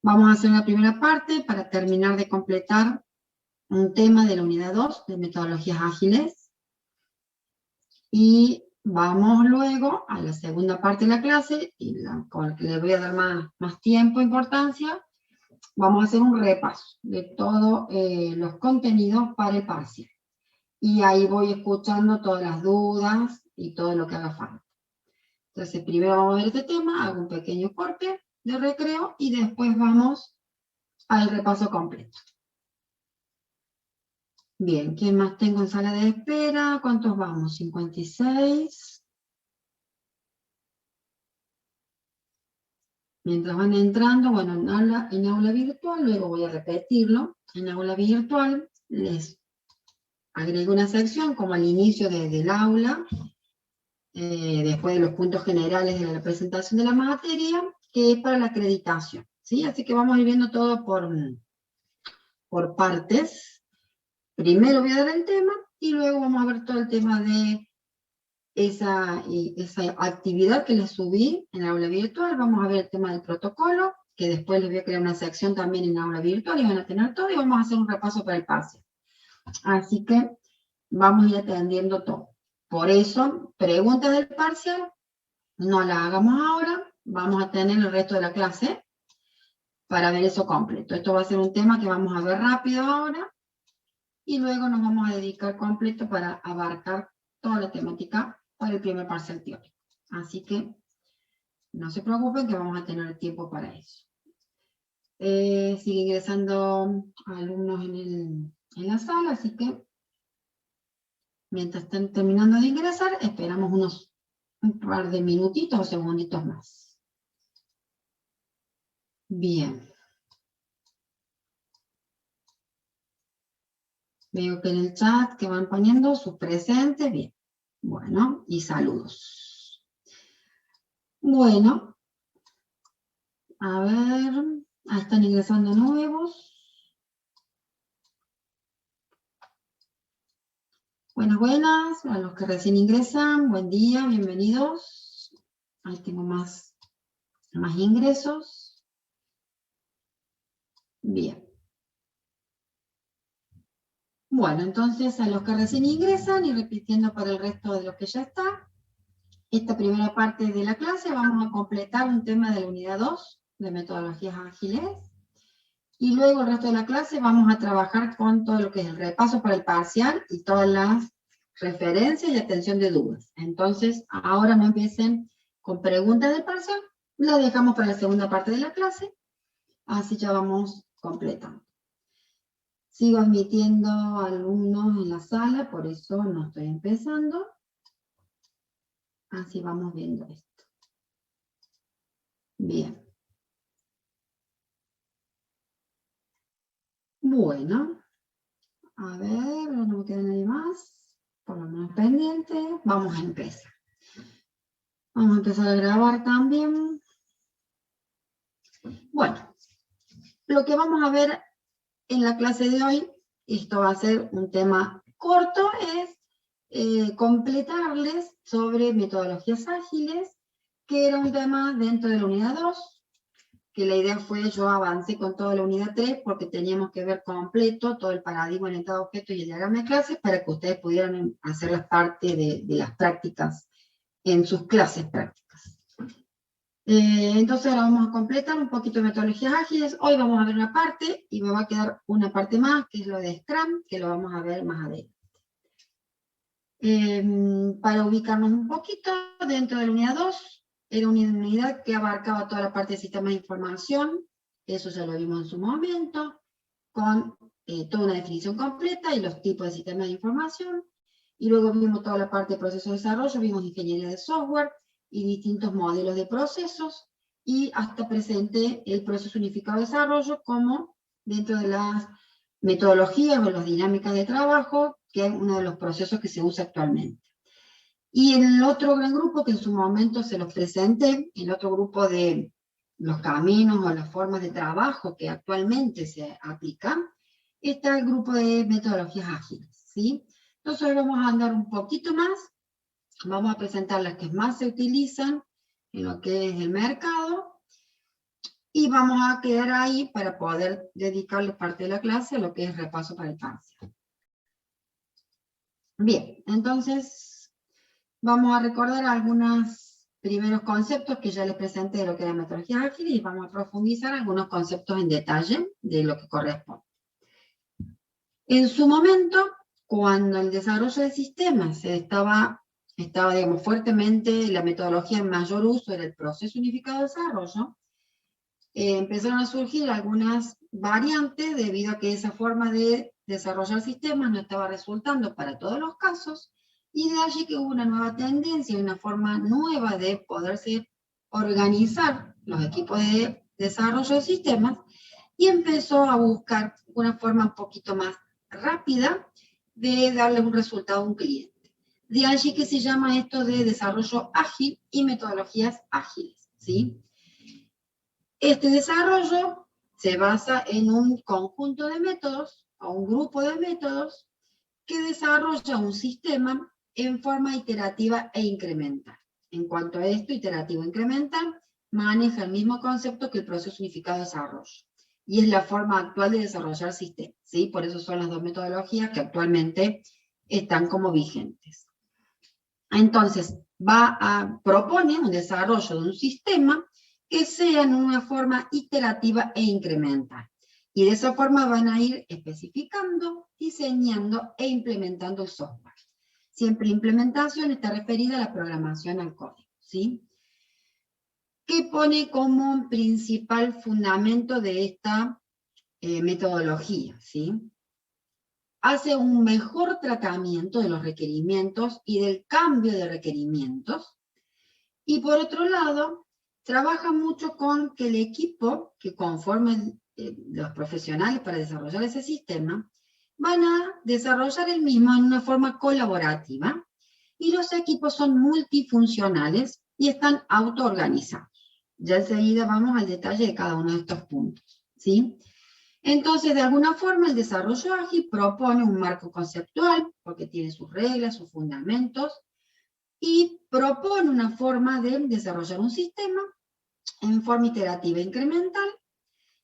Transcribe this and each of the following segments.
Vamos a hacer una primera parte para terminar de completar un tema de la unidad 2 de metodologías ágiles. Y vamos luego a la segunda parte de la clase, y con la que le voy a dar más tiempo e importancia. Vamos a hacer un repaso de todos los contenidos para el parcial. Y ahí voy escuchando todas las dudas y todo lo que haga falta. Entonces, primero vamos a ver este tema, hago un pequeño corte de recreo y después vamos al repaso completo. Bien, ¿quién más tengo en sala de espera? ¿Cuántos vamos? 56. Mientras van entrando, bueno, en aula virtual, luego voy a repetirlo. En aula virtual les agrego una sección como al inicio del aula, después de los puntos generales de la presentación de la materia, que es para la acreditación, ¿sí? Así que vamos a ir viendo todo por partes. Primero voy a dar el tema, y luego vamos a ver todo el tema de esa actividad que les subí en aula virtual. Vamos a ver el tema del protocolo, que después les voy a crear una sección también en aula virtual, y van a tener todo, y vamos a hacer un repaso para el parcial. Así que vamos a ir atendiendo todo. Por eso, preguntas del parcial, no las hagamos ahora, vamos a tener el resto de la clase para ver eso completo. Esto va a ser un tema que vamos a ver rápido ahora, y luego nos vamos a dedicar completo para abarcar toda la temática para el primer parcial teórico. Así que no se preocupen que vamos a tener tiempo para eso. Sigue ingresando alumnos en la sala, así que mientras estén terminando de ingresar, esperamos un par de minutitos o segunditos más. Bien. Veo que en el chat que van poniendo sus presentes, bien. Bueno, y saludos. Bueno, a ver, ahí están ingresando nuevos. Buenas, buenas, a los que recién ingresan, buen día, bienvenidos. Ahí tengo más ingresos. Bien. Bueno, entonces a los que recién ingresan y repitiendo para el resto de los que ya está, esta primera parte de la clase vamos a completar un tema de la unidad 2 de metodologías ágiles, y luego el resto de la clase vamos a trabajar con todo lo que es el repaso para el parcial y todas las referencias y atención de dudas. Entonces, ahora no empiecen con preguntas del parcial, las dejamos para la segunda parte de la clase, así ya vamos completando. Sigo admitiendo alumnos en la sala, por eso no estoy empezando. Así vamos viendo esto. Bien. Bueno. A ver, no me queda nadie más. Por lo menos pendiente. Vamos a empezar. Vamos a empezar a grabar también. Bueno. Lo que vamos a ver en la clase de hoy, esto va a ser un tema corto, es completarles sobre metodologías ágiles, que era un tema dentro de la unidad 2, que la idea fue, yo avancé con toda la unidad 3, porque teníamos que ver completo todo el paradigma orientado a objetos y el diagrama de clases, para que ustedes pudieran hacer las parte de las prácticas en sus clases prácticas. Entonces ahora vamos a completar un poquito de metodologías ágiles. Hoy vamos a ver una parte, y me va a quedar una parte más, que es lo de Scrum, que lo vamos a ver más adelante. Para ubicarnos un poquito, dentro de la unidad 2, era una unidad que abarcaba toda la parte de sistemas de información, eso ya lo vimos en su momento, con toda una definición completa y los tipos de sistemas de información, y luego vimos toda la parte de proceso de desarrollo, vimos ingeniería de software y distintos modelos de procesos, y hasta presenté el proceso unificado de desarrollo como dentro de las metodologías o las dinámicas de trabajo, que es uno de los procesos que se usa actualmente. Y el otro gran grupo, que en su momento se los presenté, el otro grupo de los caminos o las formas de trabajo que actualmente se aplican, está el grupo de metodologías ágiles, ¿sí? Entonces hoy vamos a andar un poquito más, vamos a presentar las que más se utilizan en lo que es el mercado, y vamos a quedar ahí para poder dedicarle parte de la clase a lo que es repaso para el parcial. Bien, entonces vamos a recordar algunos primeros conceptos que ya les presenté de lo que es la metodología ágil y vamos a profundizar algunos conceptos en detalle de lo que corresponde. En su momento, cuando el desarrollo de sistemas estaba digamos, fuertemente, la metodología en mayor uso era el proceso unificado de desarrollo, empezaron a surgir algunas variantes debido a que esa forma de desarrollar sistemas no estaba resultando para todos los casos, y de allí que hubo una nueva tendencia, una forma nueva de poderse organizar los equipos de desarrollo de sistemas, y empezó a buscar una forma un poquito más rápida de darle un resultado a un cliente. De allí que se llama esto de desarrollo ágil y metodologías ágiles, ¿sí? Este desarrollo se basa en un conjunto de métodos, o un grupo de métodos, que desarrolla un sistema en forma iterativa e incremental. En cuanto a esto, iterativo e incremental, maneja el mismo concepto que el proceso unificado de desarrollo. Y es la forma actual de desarrollar sistemas, ¿sí? Por eso son las dos metodologías que actualmente están como vigentes. Entonces, propone un desarrollo de un sistema que sea en una forma iterativa e incremental. Y de esa forma van a ir especificando, diseñando e implementando el software. Siempre la implementación está referida a la programación al código, ¿sí? ¿Qué pone como principal fundamento de esta metodología, ¿sí? Hace un mejor tratamiento de los requerimientos y del cambio de requerimientos. Y por otro lado, trabaja mucho con que el equipo que conformen los profesionales para desarrollar ese sistema van a desarrollar el mismo en una forma colaborativa y los equipos son multifuncionales y están autoorganizados. Ya enseguida vamos al detalle de cada uno de estos puntos, ¿sí? Entonces, de alguna forma, el desarrollo ágil propone un marco conceptual, porque tiene sus reglas, sus fundamentos, y propone una forma de desarrollar un sistema en forma iterativa e incremental,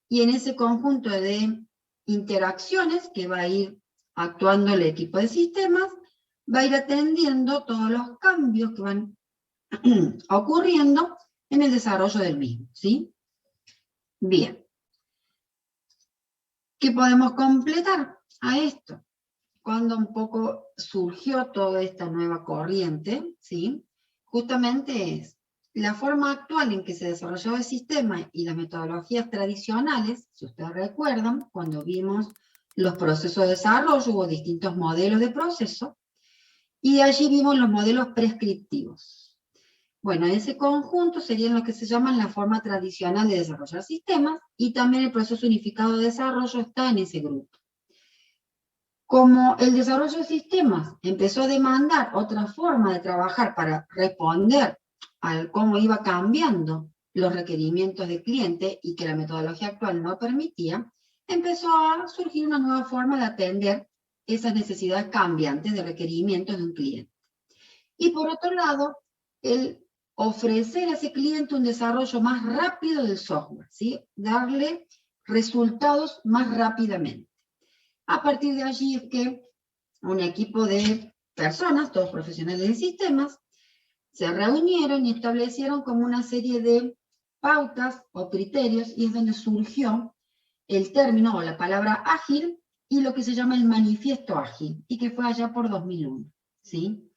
y en ese conjunto de interacciones que va a ir actuando el equipo de sistemas, va a ir atendiendo todos los cambios que van ocurriendo en el desarrollo del mismo, ¿sí? Bien. ¿Qué podemos completar a esto? Cuando un poco surgió toda esta nueva corriente, ¿sí? Justamente es la forma actual en que se desarrollaba el sistema y las metodologías tradicionales, si ustedes recuerdan, cuando vimos los procesos de desarrollo, hubo distintos modelos de proceso, y de allí vimos los modelos prescriptivos. Bueno, ese conjunto serían lo que se llaman la forma tradicional de desarrollar sistemas, y también el proceso unificado de desarrollo está en ese grupo. Como el desarrollo de sistemas empezó a demandar otra forma de trabajar para responder a cómo iba cambiando los requerimientos del cliente y que la metodología actual no permitía, empezó a surgir una nueva forma de atender esas necesidades cambiantes de requerimientos de un cliente. Y por otro lado, el ofrecer a ese cliente un desarrollo más rápido del software, ¿sí? Darle resultados más rápidamente. A partir de allí es que un equipo de personas, todos profesionales de sistemas, se reunieron y establecieron como una serie de pautas o criterios, y es donde surgió el término o la palabra ágil y lo que se llama el manifiesto ágil, y que fue allá por 2001, ¿sí?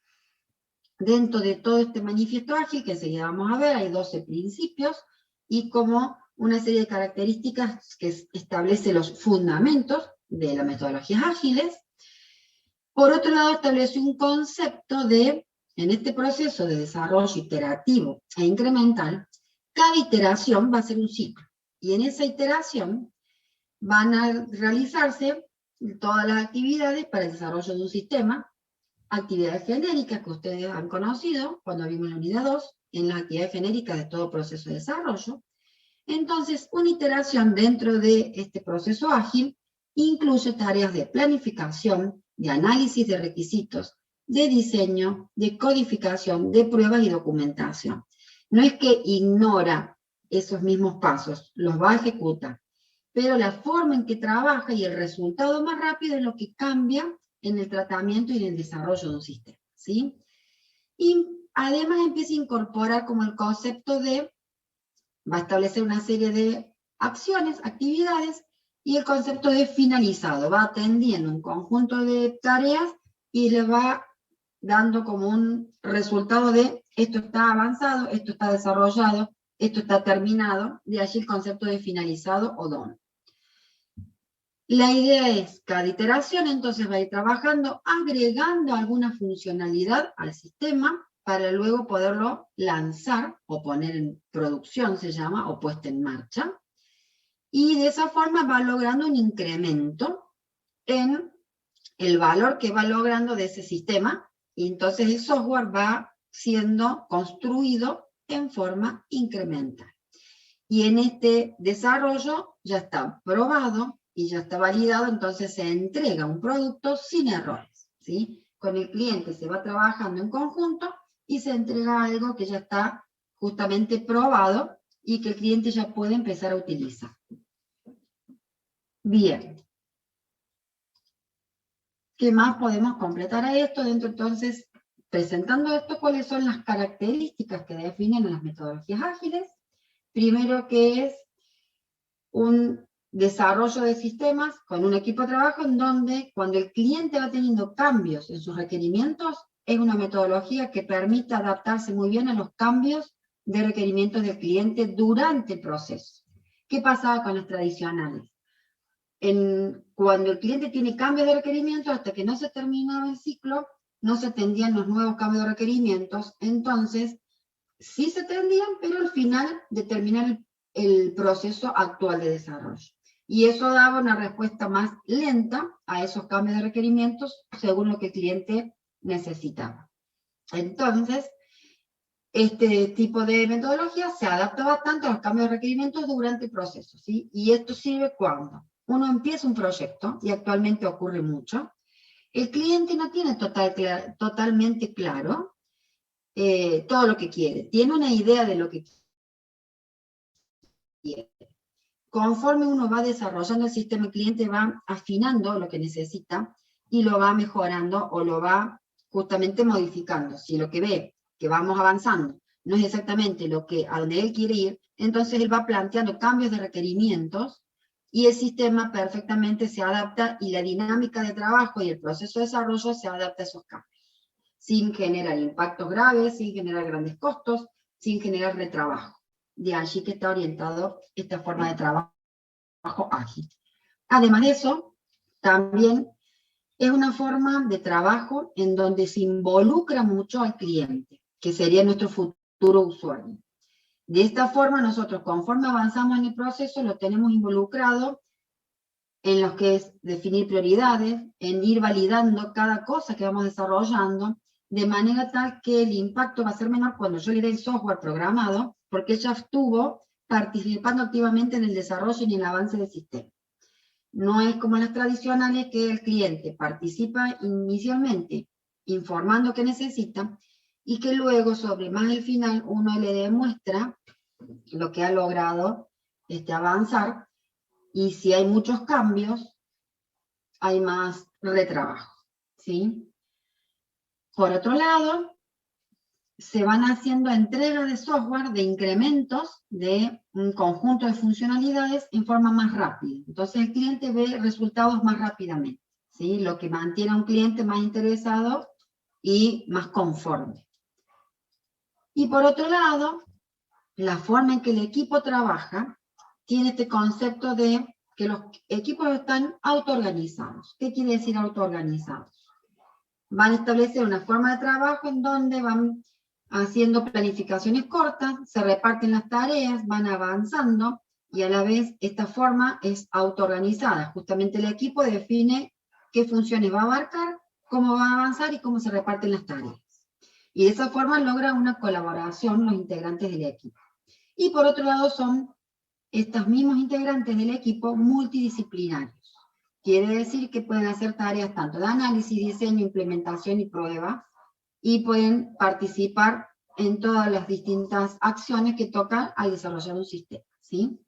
Dentro de todo este manifiesto ágil, que enseguida vamos a ver, hay 12 principios y como una serie de características que establece los fundamentos de las metodologías ágiles. Por otro lado, establece un concepto de, en este proceso de desarrollo iterativo e incremental, cada iteración va a ser un ciclo. Y en esa iteración van a realizarse todas las actividades para el desarrollo de un sistema, actividades genéricas que ustedes han conocido cuando vimos la unidad 2, en las actividades genéricas de todo proceso de desarrollo. Entonces, una iteración dentro de este proceso ágil incluye tareas de planificación, de análisis de requisitos, de diseño, de codificación, de pruebas y documentación. No es que ignora esos mismos pasos, los va a ejecutar. Pero la forma en que trabaja y el resultado más rápido es lo que cambia en el tratamiento y en el desarrollo de un sistema, ¿sí? Y además empieza a incorporar como el concepto de, va a establecer una serie de acciones, actividades, y el concepto de finalizado, va atendiendo un conjunto de tareas y le va dando como un resultado de esto está avanzado, esto está desarrollado, esto está terminado, de allí el concepto de finalizado o done. La idea es, cada iteración entonces va a ir trabajando, agregando alguna funcionalidad al sistema para luego poderlo lanzar o poner en producción, se llama, o puesta en marcha. Y de esa forma va logrando un incremento en el valor que va logrando de ese sistema, y entonces el software va siendo construido en forma incremental. Y en este desarrollo ya está probado y ya está validado, entonces se entrega un producto sin errores, ¿sí? Con el cliente se va trabajando en conjunto y se entrega algo que ya está justamente probado y que el cliente ya puede empezar a utilizar. Bien. ¿Qué más podemos completar a esto? Dentro entonces, presentando esto, ¿cuáles son las características que definen las metodologías ágiles? Primero, que es un desarrollo de sistemas con un equipo de trabajo en donde cuando el cliente va teniendo cambios en sus requerimientos, es una metodología que permite adaptarse muy bien a los cambios de requerimientos del cliente durante el proceso. ¿Qué pasaba con las tradicionales? Cuando el cliente tiene cambios de requerimientos, hasta que no se terminaba el ciclo, no se atendían los nuevos cambios de requerimientos, entonces sí se atendían, pero al final de terminar el proceso actual de desarrollo. Y eso daba una respuesta más lenta a esos cambios de requerimientos según lo que el cliente necesitaba. Entonces, este tipo de metodología se adapta bastante a los cambios de requerimientos durante el proceso, ¿sí? Y esto sirve cuando uno empieza un proyecto, y actualmente ocurre mucho, el cliente no tiene totalmente claro todo lo que quiere, tiene una idea de lo que quiere. Conforme uno va desarrollando el sistema, el cliente va afinando lo que necesita y lo va mejorando o lo va justamente modificando. Si lo que ve que vamos avanzando no es exactamente a donde él quiere ir, entonces él va planteando cambios de requerimientos y el sistema perfectamente se adapta y la dinámica de trabajo y el proceso de desarrollo se adapta a esos cambios, sin generar impactos graves, sin generar grandes costos, sin generar retrabajo. De allí que está orientado esta forma de trabajo ágil. Además de eso, también es una forma de trabajo en donde se involucra mucho al cliente, que sería nuestro futuro usuario. De esta forma, nosotros, conforme avanzamos en el proceso, lo tenemos involucrado en lo que es definir prioridades, en ir validando cada cosa que vamos desarrollando, de manera tal que el impacto va a ser menor cuando yo le dé el software programado, porque ella estuvo participando activamente en el desarrollo y en el avance del sistema. No es como las tradicionales que el cliente participa inicialmente informando qué necesita y que luego sobre más al final uno le demuestra lo que ha logrado avanzar, y si hay muchos cambios hay más retrabajo, ¿sí? Por otro lado, se van haciendo entregas de software de incrementos de un conjunto de funcionalidades en forma más rápida. Entonces el cliente ve resultados más rápidamente, ¿sí? Lo que mantiene a un cliente más interesado y más conforme. Y por otro lado, la forma en que el equipo trabaja tiene este concepto de que los equipos están autoorganizados. ¿Qué quiere decir autoorganizados? Van a establecer una forma de trabajo en donde van haciendo planificaciones cortas, se reparten las tareas, van avanzando y a la vez esta forma es autoorganizada. Justamente el equipo define qué funciones va a abarcar, cómo va a avanzar y cómo se reparten las tareas. Y de esa forma logra una colaboración los integrantes del equipo. Y por otro lado son estos mismos integrantes del equipo multidisciplinarios. Quiere decir que pueden hacer tareas tanto de análisis, diseño, implementación y prueba, y pueden participar en todas las distintas acciones que tocan al desarrollar un sistema, ¿sí?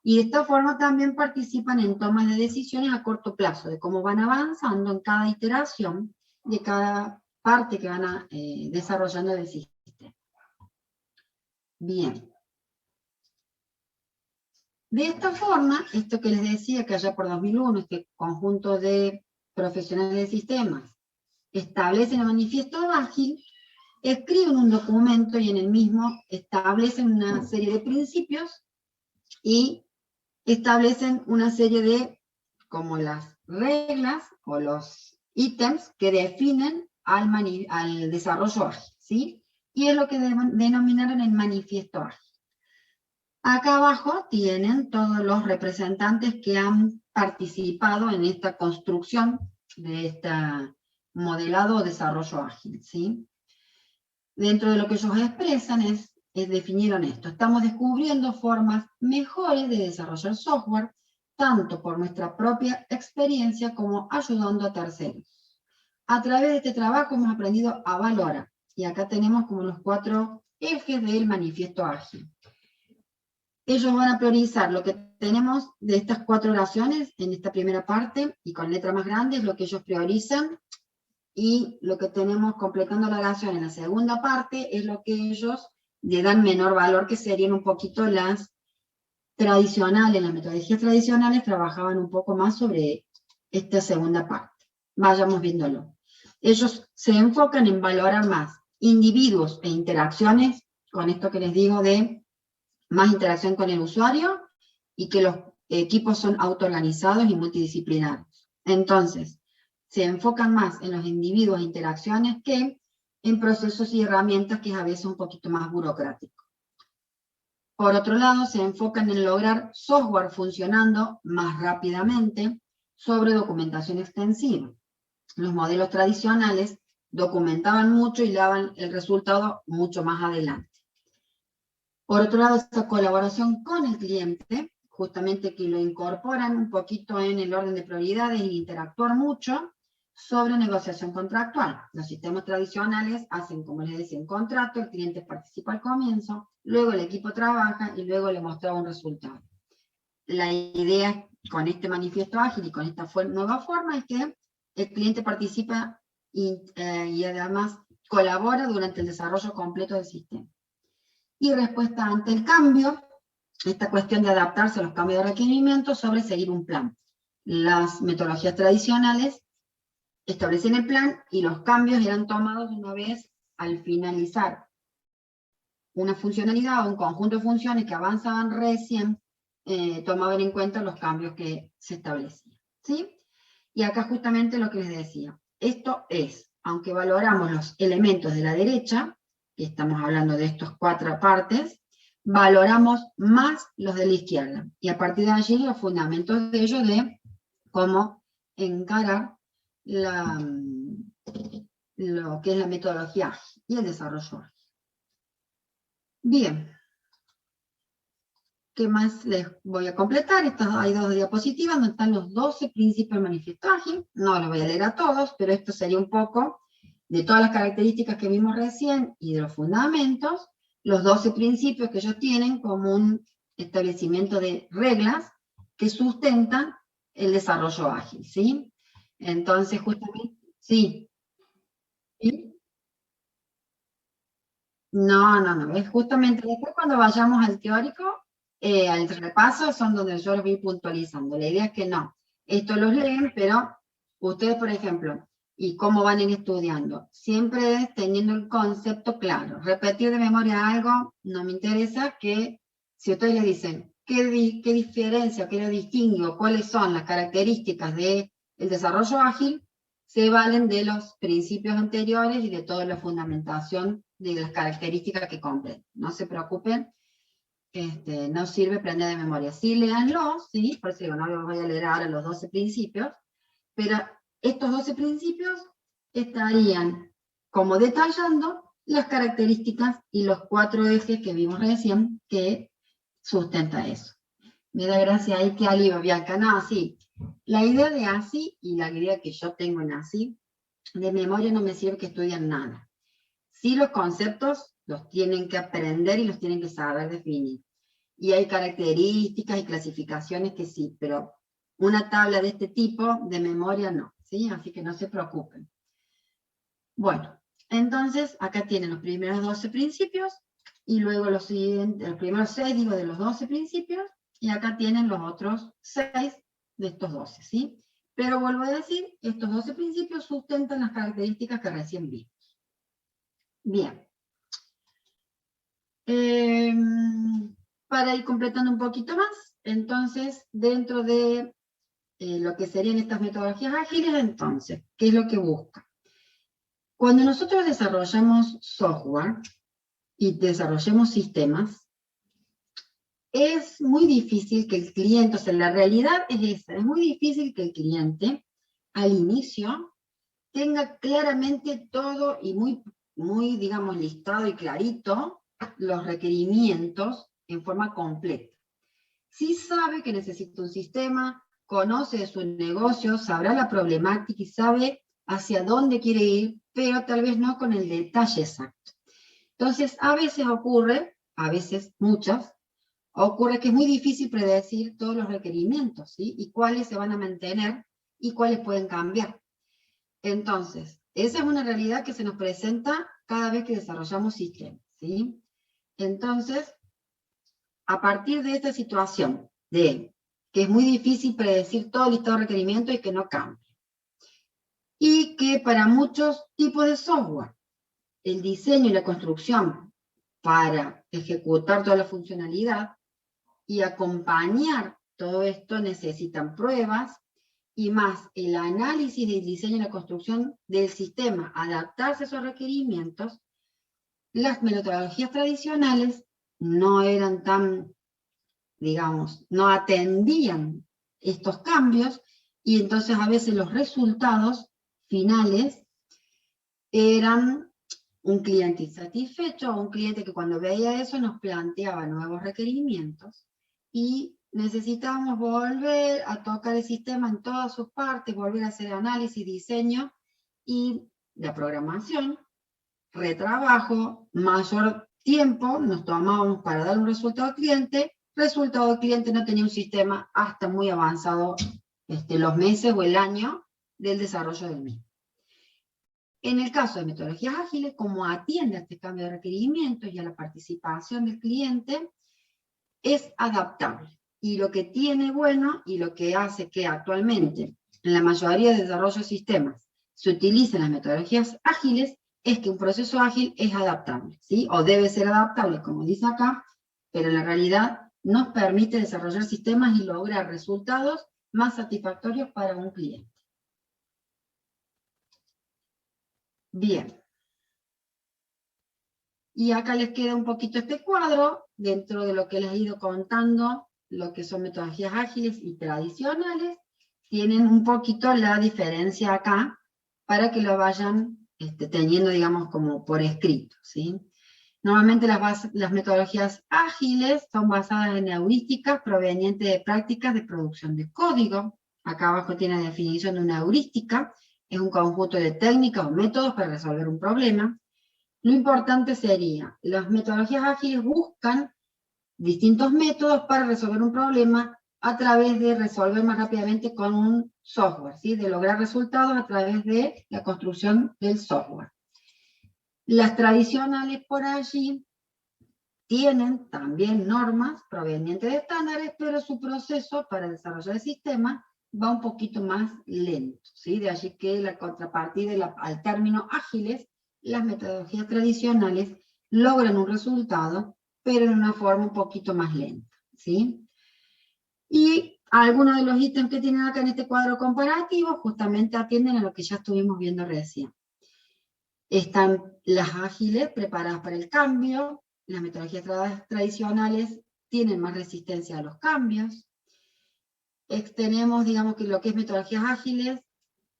Y de esta forma también participan en tomas de decisiones a corto plazo, de cómo van avanzando en cada iteración de cada parte que van desarrollando del sistema. Bien. De esta forma, esto que les decía que allá por 2001, este conjunto de profesionales de sistemas establecen el manifiesto ágil, escriben un documento y en el mismo establecen una serie de principios y establecen una serie de, como las reglas o los ítems que definen al desarrollo ágil, ¿sí? Y es lo que denominaron el manifiesto ágil. Acá abajo tienen todos los representantes que han participado en esta construcción de este modelado o desarrollo ágil, ¿sí? Dentro de lo que ellos expresan definieron esto. Estamos descubriendo formas mejores de desarrollar software, tanto por nuestra propia experiencia como ayudando a terceros. A través de este trabajo hemos aprendido a valorar. Y acá tenemos como los 4 ejes del manifiesto ágil. Ellos van a priorizar lo que tenemos de estas 4 oraciones en esta primera parte, y con letra más grande es lo que ellos priorizan, y lo que tenemos completando la oración en la segunda parte es lo que ellos le dan menor valor, que serían un poquito las tradicionales, las metodologías tradicionales trabajaban un poco más sobre esta segunda parte. Vayamos viéndolo. Ellos se enfocan en valorar más individuos e interacciones, con esto que les digo de más interacción con el usuario, y que los equipos son autoorganizados y multidisciplinarios. Entonces, se enfocan más en los individuos e interacciones que en procesos y herramientas, que es a veces un poquito más burocrático. Por otro lado, se enfocan en lograr software funcionando más rápidamente sobre documentación extensiva. Los modelos tradicionales documentaban mucho y daban el resultado mucho más adelante. Por otro lado, esta colaboración con el cliente, justamente que lo incorporan un poquito en el orden de prioridades y interactuar mucho sobre negociación contractual. Los sistemas tradicionales hacen, como les decía, un contrato, el cliente participa al comienzo, luego el equipo trabaja y luego le mostraba un resultado. La idea con este manifiesto ágil y con esta nueva forma es que el cliente participa y además colabora durante el desarrollo completo del sistema. Y respuesta ante el cambio, esta cuestión de adaptarse a los cambios de requerimientos sobre seguir un plan. Las metodologías tradicionales establecían el plan y los cambios eran tomados una vez al finalizar una funcionalidad o un conjunto de funciones que avanzaban recién, tomaban en cuenta los cambios que se establecían, ¿sí? Y acá justamente lo que les decía, esto es, aunque valoramos los elementos de la derecha, que estamos hablando de estas 4 partes, valoramos más los de la izquierda, y a partir de allí los fundamentos de ello de cómo encarar lo que es la metodología y el desarrollo ágil. Bien. ¿Qué más les voy a completar? Hay 2 diapositivas donde están los 12 principios del manifiesto ágil. No los voy a leer a todos, pero esto sería un poco de todas las características que vimos recién y de los fundamentos, los 12 principios que ellos tienen como un establecimiento de reglas que sustentan el desarrollo ágil, ¿sí? Entonces, justamente, sí. ¿Sí? No, es justamente después cuando vayamos al teórico, al repaso, son donde yo los voy puntualizando. La idea es que no, esto los leen, pero ustedes, por ejemplo, y cómo van a ir estudiando, siempre teniendo el concepto claro. Repetir de memoria algo no me interesa, que si ustedes les dicen qué diferencia, qué lo distingue, o cuáles son las características del desarrollo ágil, se valen de los principios anteriores y de toda la fundamentación de las características que compren. No se preocupen, no sirve aprender de memoria. Sí, léanlos, ¿sí? Por eso digo, no los voy a leer ahora los 12 principios, pero estos 12 principios estarían como detallando las características y los 4 ejes que vimos recién que sustenta eso. Me da gracia ahí que alivio, Bianca. No, sí. La idea de ASI y la idea que yo tengo en ASI, de memoria no me sirve que estudien nada. Sí, los conceptos los tienen que aprender y los tienen que saber definir. Y hay características y clasificaciones que sí, pero una tabla de este tipo de memoria no, ¿sí? Así que no se preocupen. Bueno, entonces acá tienen los primeros 12 principios, y luego los primeros 6, digo, de los 12 principios, y acá tienen los otros 6 de estos 12, ¿sí? Pero vuelvo a decir, estos 12 principios sustentan las características que recién vimos. Bien. Para ir completando un poquito más, entonces, dentro de lo que serían estas metodologías ágiles, entonces, ¿qué es lo que busca? Cuando nosotros desarrollamos software y desarrollemos sistemas, es muy difícil que el cliente, o sea, la realidad es esa, es muy difícil que el cliente, al inicio, tenga claramente todo y muy, digamos, listado y clarito los requerimientos en forma completa. Si sabe que necesita un sistema, conoce su negocio, sabrá la problemática y sabe hacia dónde quiere ir, pero tal vez no con el detalle exacto. Entonces, a veces ocurre, a veces muchas, ocurre que es muy difícil predecir todos los requerimientos, ¿sí? Y cuáles se van a mantener y cuáles pueden cambiar. Entonces, esa es una realidad que se nos presenta cada vez que desarrollamos sistemas, ¿sí? Entonces, a partir de esta situación, de que es muy difícil predecir todo el listado de requerimientos y que no cambie, y que para muchos tipos de software, el diseño y la construcción para ejecutar toda la funcionalidad y acompañar todo esto necesitan pruebas, y más el análisis del diseño y la construcción del sistema, adaptarse a esos requerimientos, las metodologías tradicionales no eran tan, digamos, no atendían estos cambios, y entonces a veces los resultados finales eran un cliente insatisfecho o un cliente que cuando veía eso nos planteaba nuevos requerimientos y necesitábamos volver a tocar el sistema en todas sus partes, volver a hacer análisis, diseño y la programación, retrabajo, mayor tiempo nos tomábamos para dar un resultado al cliente. Resultado del cliente no tenía un sistema hasta muy avanzado, los meses o el año del desarrollo del mismo. En el caso de metodologías ágiles, como atiende a este cambio de requerimientos y a la participación del cliente, es adaptable. Y lo que tiene bueno y lo que hace que actualmente en la mayoría de desarrollo de sistemas se utilicen las metodologías ágiles es que un proceso ágil es adaptable, ¿sí? O debe ser adaptable, como dice acá, pero en la realidad nos permite desarrollar sistemas y lograr resultados más satisfactorios para un cliente. Bien. Y acá les queda un poquito este cuadro, dentro de lo que les he ido contando, lo que son metodologías ágiles y tradicionales, tienen un poquito la diferencia acá, para que lo vayan teniendo, digamos, como por escrito, ¿sí? Normalmente las metodologías ágiles son basadas en heurísticas provenientes de prácticas de producción de código. Acá abajo tiene la definición de una heurística, es un conjunto de técnicas o métodos para resolver un problema. Lo importante sería, las metodologías ágiles buscan distintos métodos para resolver un problema a través de resolver más rápidamente con un software, ¿sí? De lograr resultados a través de la construcción del software. Las tradicionales por allí tienen también normas provenientes de estándares, pero su proceso para desarrollar el sistema va un poquito más lento, ¿sí? De allí que la contrapartida al término ágiles, las metodologías tradicionales logran un resultado, pero en una forma un poquito más lenta, ¿sí? Y algunos de los ítems que tienen acá en este cuadro comparativo justamente atienden a lo que ya estuvimos viendo recién. Están las ágiles preparadas para el cambio, las metodologías tradicionales tienen más resistencia a los cambios. Tenemos, digamos, que lo que es metodologías ágiles,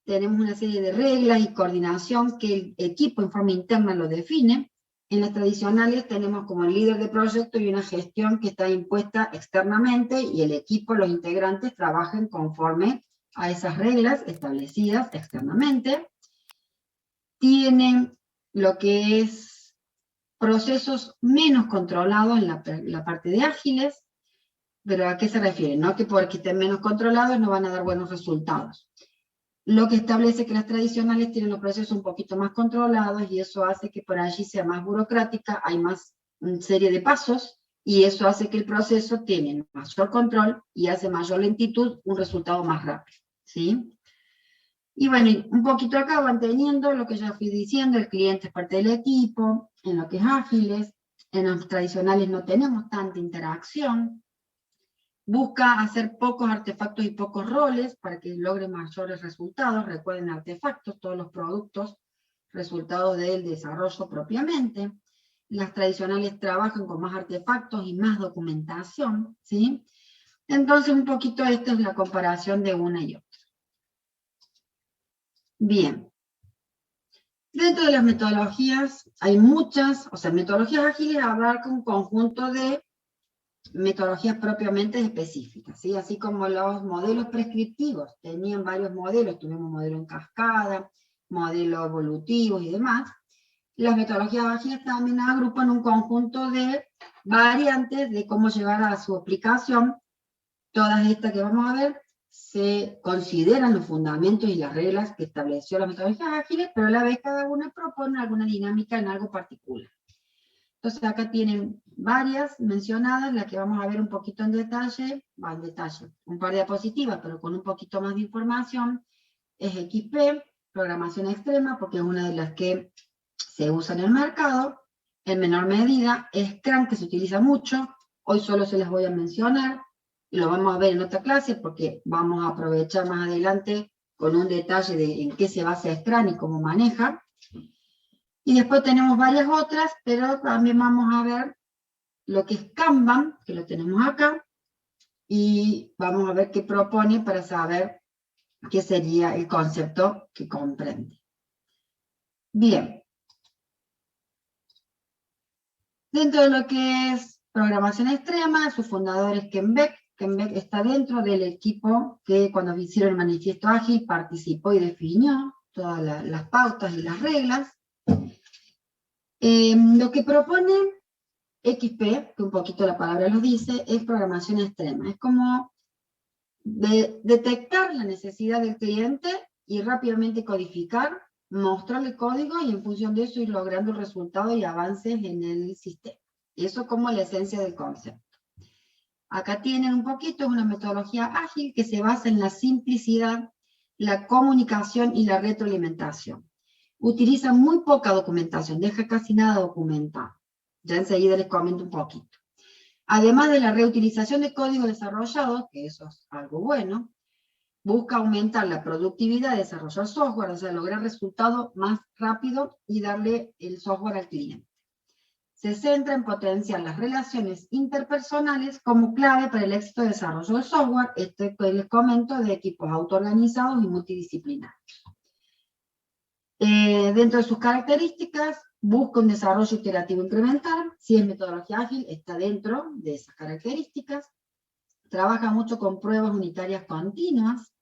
tenemos una serie de reglas y coordinación que el equipo en forma interna lo define. En las tradicionales tenemos como el líder de proyecto y una gestión que está impuesta externamente y el equipo, los integrantes, trabajan conforme a esas reglas establecidas externamente. Tienen lo que es procesos menos controlados en la parte de ágiles. ¿Pero a qué se refiere? No que porque estén menos controlados no van a dar buenos resultados. Lo que establece que las tradicionales tienen los procesos un poquito más controlados y eso hace que por allí sea más burocrática, hay más serie de pasos y eso hace que el proceso tiene mayor control y hace mayor lentitud, un resultado más rápido, ¿sí? Y bueno, un poquito acá van teniendo lo que ya fui diciendo, el cliente es parte del equipo, en lo que es ágiles, en los tradicionales no tenemos tanta interacción, busca hacer pocos artefactos y pocos roles para que logre mayores resultados. Recuerden, artefactos, todos los productos, resultados del desarrollo propiamente. Las tradicionales trabajan con más artefactos y más documentación, ¿sí? Entonces, un poquito esta es la comparación de una y otra. Bien. Dentro de las metodologías hay muchas, o sea, metodologías ágiles abarcan un conjunto de metodologías propiamente específicas, ¿sí? Así como los modelos prescriptivos, tenían varios modelos, tuvimos modelo en cascada, modelos evolutivos y demás. Las metodologías ágiles también agrupan un conjunto de variantes de cómo llegar a su aplicación. Todas estas que vamos a ver se consideran los fundamentos y las reglas que estableció las metodologías ágiles, pero a la vez cada una propone alguna dinámica en algo particular. Entonces acá tienen varias mencionadas, las que vamos a ver un poquito en detalle, un par de diapositivas, pero con un poquito más de información. Es XP, programación extrema, porque es una de las que se usa en el mercado, en menor medida. Scrum, que se utiliza mucho, hoy solo se las voy a mencionar, y lo vamos a ver en otra clase, porque vamos a aprovechar más adelante con un detalle de en qué se basa Scrum y cómo maneja. Y después tenemos varias otras, pero también vamos a ver lo que es Kanban, que lo tenemos acá, y vamos a ver qué propone para saber qué sería el concepto que comprende. Bien. Dentro de lo que es programación extrema, su fundador es Ken Beck. Ken Beck está dentro del equipo que cuando hicieron el manifiesto ágil participó y definió todas las pautas y las reglas. Lo que propone XP, que un poquito la palabra lo dice, es programación extrema. Es como detectar la necesidad del cliente y rápidamente codificar, mostrarle código y en función de eso ir logrando el resultado y avances en el sistema. Eso como la esencia del concepto. Acá tienen un poquito, es una metodología ágil que se basa en la simplicidad, la comunicación y la retroalimentación. Utiliza muy poca documentación, deja casi nada documentado. Ya enseguida les comento un poquito. Además de la reutilización de código desarrollado, que eso es algo bueno, busca aumentar la productividad de desarrollar software, o sea, lograr resultados más rápido y darle el software al cliente. Se centra en potenciar las relaciones interpersonales como clave para el éxito de desarrollo del software, esto que les comento de equipos autoorganizados y multidisciplinarios. Dentro de sus características, busca un desarrollo iterativo incremental. Si es metodología ágil, está dentro de esas características. Trabaja mucho con pruebas unitarias continuas.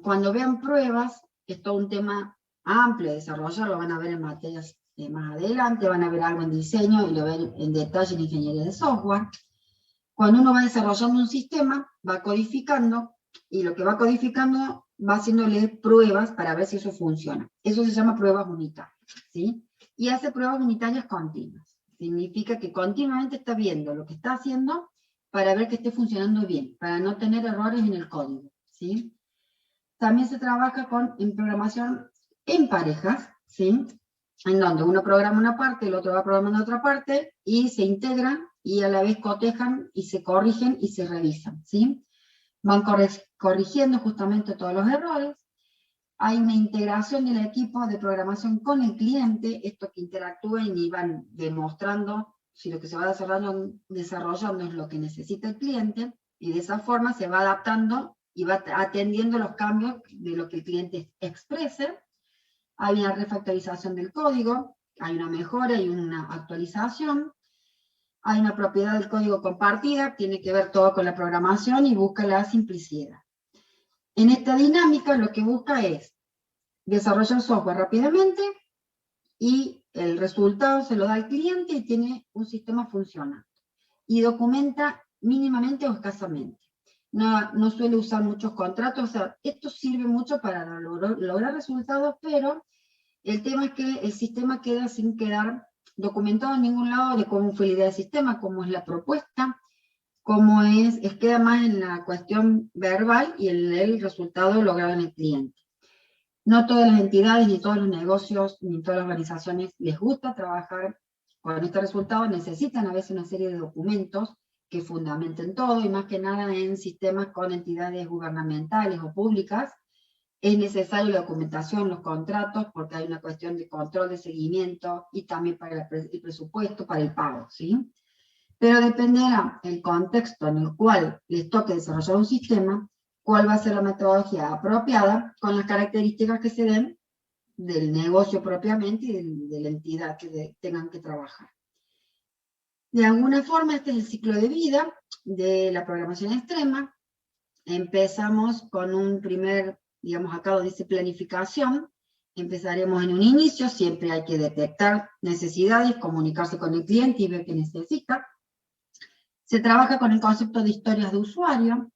Cuando vean pruebas, es todo un tema amplio de desarrollar, lo van a ver en materias más adelante, van a ver algo en diseño y lo ven en detalle en ingeniería de software. Cuando uno va desarrollando un sistema, va codificando, y lo que va codificando va haciéndole pruebas para ver si eso funciona. Eso se llama pruebas unitarias, ¿sí? Y hace pruebas unitarias continuas. Significa que continuamente está viendo lo que está haciendo para ver que esté funcionando bien, para no tener errores en el código, ¿sí? También se trabaja en programación en parejas, ¿sí? En donde uno programa una parte, el otro va programando otra parte, y se integran, y a la vez cotejan, y se corrigen, y se revisan, ¿sí? Van corrigiendo justamente todos los errores. Hay una integración del equipo de programación con el cliente, esto que interactúen y van demostrando si lo que se va desarrollando es lo que necesita el cliente, y de esa forma se va adaptando y va atendiendo los cambios de lo que el cliente exprese. Hay una refactorización del código, hay una mejora y una actualización. Hay una propiedad del código compartida, tiene que ver todo con la programación y busca la simplicidad. En esta dinámica lo que busca es desarrollar software rápidamente y el resultado se lo da al cliente y tiene un sistema funcionando. Y documenta mínimamente o escasamente. No suele usar muchos contratos, o sea, esto sirve mucho para lograr resultados, pero el tema es que el sistema queda sin quedar documentado en ningún lado de cómo fue la idea del sistema, cómo es la propuesta, cómo queda más en la cuestión verbal y el resultado logrado en el cliente. No todas las entidades, ni todos los negocios, ni todas las organizaciones les gusta trabajar con este resultado, necesitan a veces una serie de documentos que fundamenten todo, y más que nada en sistemas con entidades gubernamentales o públicas, es necesaria la documentación, los contratos, porque hay una cuestión de control de seguimiento y también para el presupuesto, para el pago, ¿sí? Pero dependerá el contexto en el cual les toque desarrollar un sistema, cuál va a ser la metodología apropiada con las características que se den del negocio propiamente y de la entidad que tengan que trabajar. De alguna forma, este es el ciclo de vida de la programación extrema. Empezamos con un primer, digamos, acá dice planificación. Empezaremos en un inicio, siempre hay que detectar necesidades, comunicarse con el cliente y ver qué necesita. Se trabaja con el concepto de historias de usuario.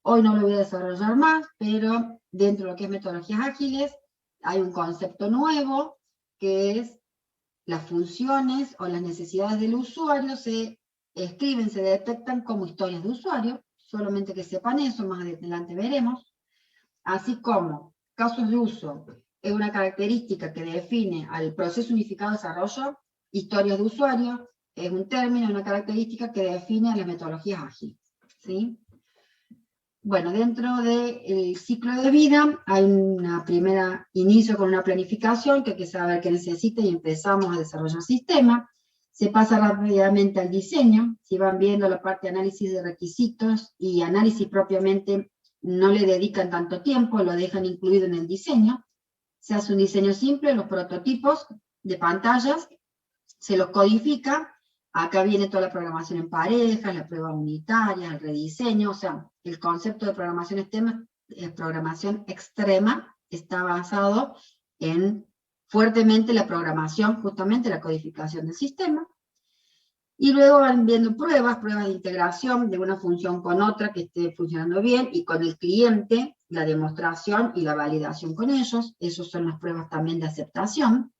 Hoy no lo voy a desarrollar más, pero dentro de lo que es metodologías ágiles, hay un concepto nuevo, que es las funciones o las necesidades del usuario se escriben, se detectan como historias de usuario, solamente que sepan eso, más adelante veremos. Así como casos de uso es una característica que define al proceso unificado de desarrollo, historias de usuario es un término, una característica que define a las metodologías ágiles, ¿sí? Bueno, dentro del ciclo de vida hay una primera inicio con una planificación que hay que saber qué necesita y empezamos a desarrollar sistemas. Se pasa rápidamente al diseño. Si van viendo la parte de análisis de requisitos y análisis propiamente no le dedican tanto tiempo, lo dejan incluido en el diseño. Se hace un diseño simple, los prototipos de pantallas, se los codifica. Acá viene toda la programación en parejas, la prueba unitaria, el rediseño, o sea, el concepto de programación extrema está basado en fuertemente la programación, justamente la codificación del sistema. Y luego van viendo pruebas de integración de una función con otra que esté funcionando bien, y con el cliente, la demostración y la validación con ellos. Esas son las pruebas también de aceptación.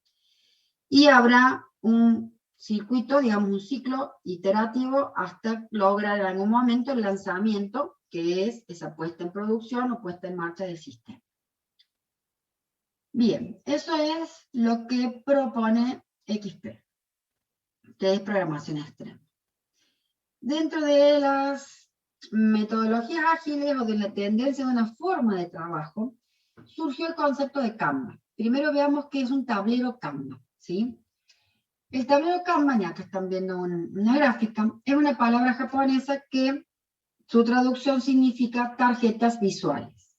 Y habrá un circuito, digamos un ciclo iterativo hasta lograr en algún momento el lanzamiento, que es esa puesta en producción o puesta en marcha del sistema. Bien, eso es lo que propone XP, que es programación extrema. Dentro de las metodologías ágiles o de la tendencia de una forma de trabajo, surgió el concepto de Kanban. Primero veamos qué es un tablero Kanban, ¿sí? El tablero Kanban, ya que están viendo una gráfica, es una palabra japonesa que su traducción significa tarjetas visuales.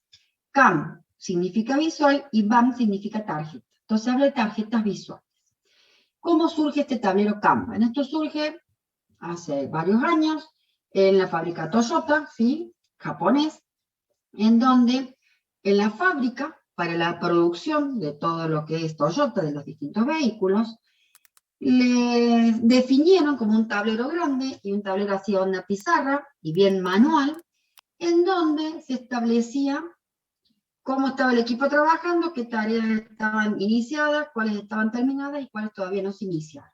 Kan significa visual y Ban significa tarjeta. Entonces habla de tarjetas visuales. ¿Cómo surge este tablero Kanban? Esto surge hace varios años en la fábrica Toyota, ¿sí? Japonés, en donde en la fábrica, para la producción de todo lo que es Toyota, de los distintos vehículos, le definieron como un tablero grande y un tablero así a una pizarra y bien manual, en donde se establecía cómo estaba el equipo trabajando, qué tareas estaban iniciadas, cuáles estaban terminadas y cuáles todavía no se iniciaron.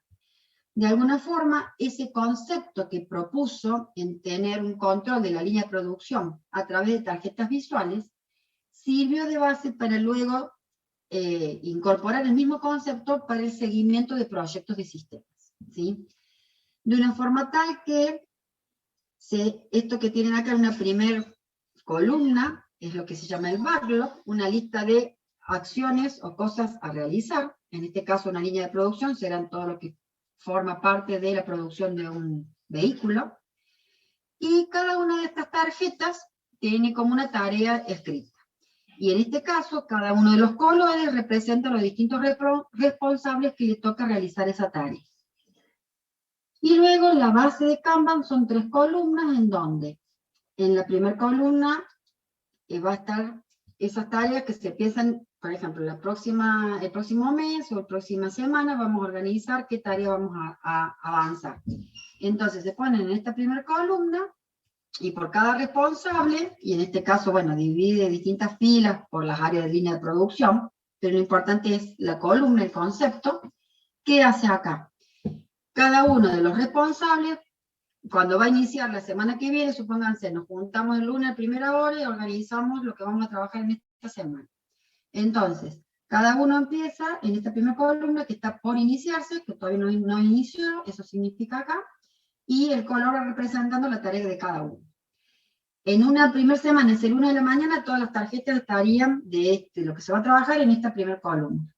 De alguna forma, ese concepto que propuso en tener un control de la línea de producción a través de tarjetas visuales, sirvió de base para luego incorporar el mismo concepto para el seguimiento de proyectos de sistemas, ¿sí? De una forma tal que esto que tienen acá en una primera columna es lo que se llama el backlog, una lista de acciones o cosas a realizar. En este caso, una línea de producción serán todo lo que forma parte de la producción de un vehículo. Y cada una de estas tarjetas tiene como una tarea escrita. Y en este caso, cada uno de los colores representa los distintos responsables que le toca realizar esa tarea. Y luego la base de Kanban son 3 columnas, en donde en la primera columna va a estar esas tareas que se empiezan por ejemplo, el próximo mes o la próxima semana vamos a organizar qué tarea vamos a avanzar. Entonces se ponen en esta primera columna y por cada responsable, y en este caso, bueno, divide distintas filas por las áreas de línea de producción, pero lo importante es la columna, el concepto. ¿Qué hace acá? Cada uno de los responsables, cuando va a iniciar la semana que viene, supónganse, nos juntamos el lunes a primera hora y organizamos lo que vamos a trabajar en esta semana. Entonces, cada uno empieza en esta primera columna que está por iniciarse, que todavía no inició, eso significa acá, y el color va representando la tarea de cada uno. En una primera semana, es el lunes de la mañana, todas las tarjetas estarían de lo que se va a trabajar en esta primera columna.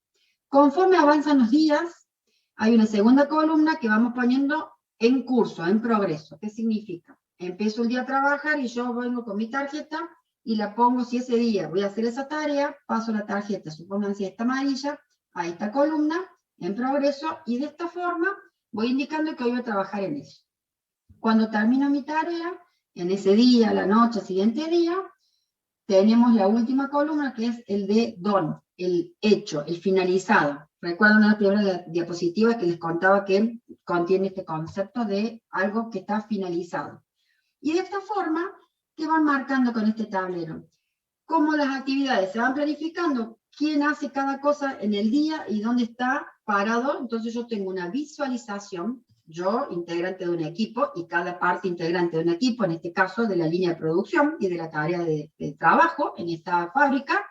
Conforme avanzan los días, hay una segunda columna que vamos poniendo en curso, en progreso. ¿Qué significa? Empiezo el día a trabajar y yo vengo con mi tarjeta y la pongo, si ese día voy a hacer esa tarea, paso la tarjeta, supónganse esta amarilla, a esta columna, en progreso, y de esta forma voy indicando que hoy voy a trabajar en eso. Cuando termino mi tarea, en ese día, la noche, siguiente día, tenemos la última columna que es el de done, el hecho, el finalizado. Recuerdan una primera diapositiva que les contaba que contiene este concepto de algo que está finalizado. Y de esta forma, ¿qué van marcando con este tablero? Cómo las actividades se van planificando, quién hace cada cosa en el día y dónde está parado. Entonces yo tengo una visualización, yo, integrante de un equipo, y cada parte integrante de un equipo, en este caso de la línea de producción y de la tarea de trabajo en esta fábrica,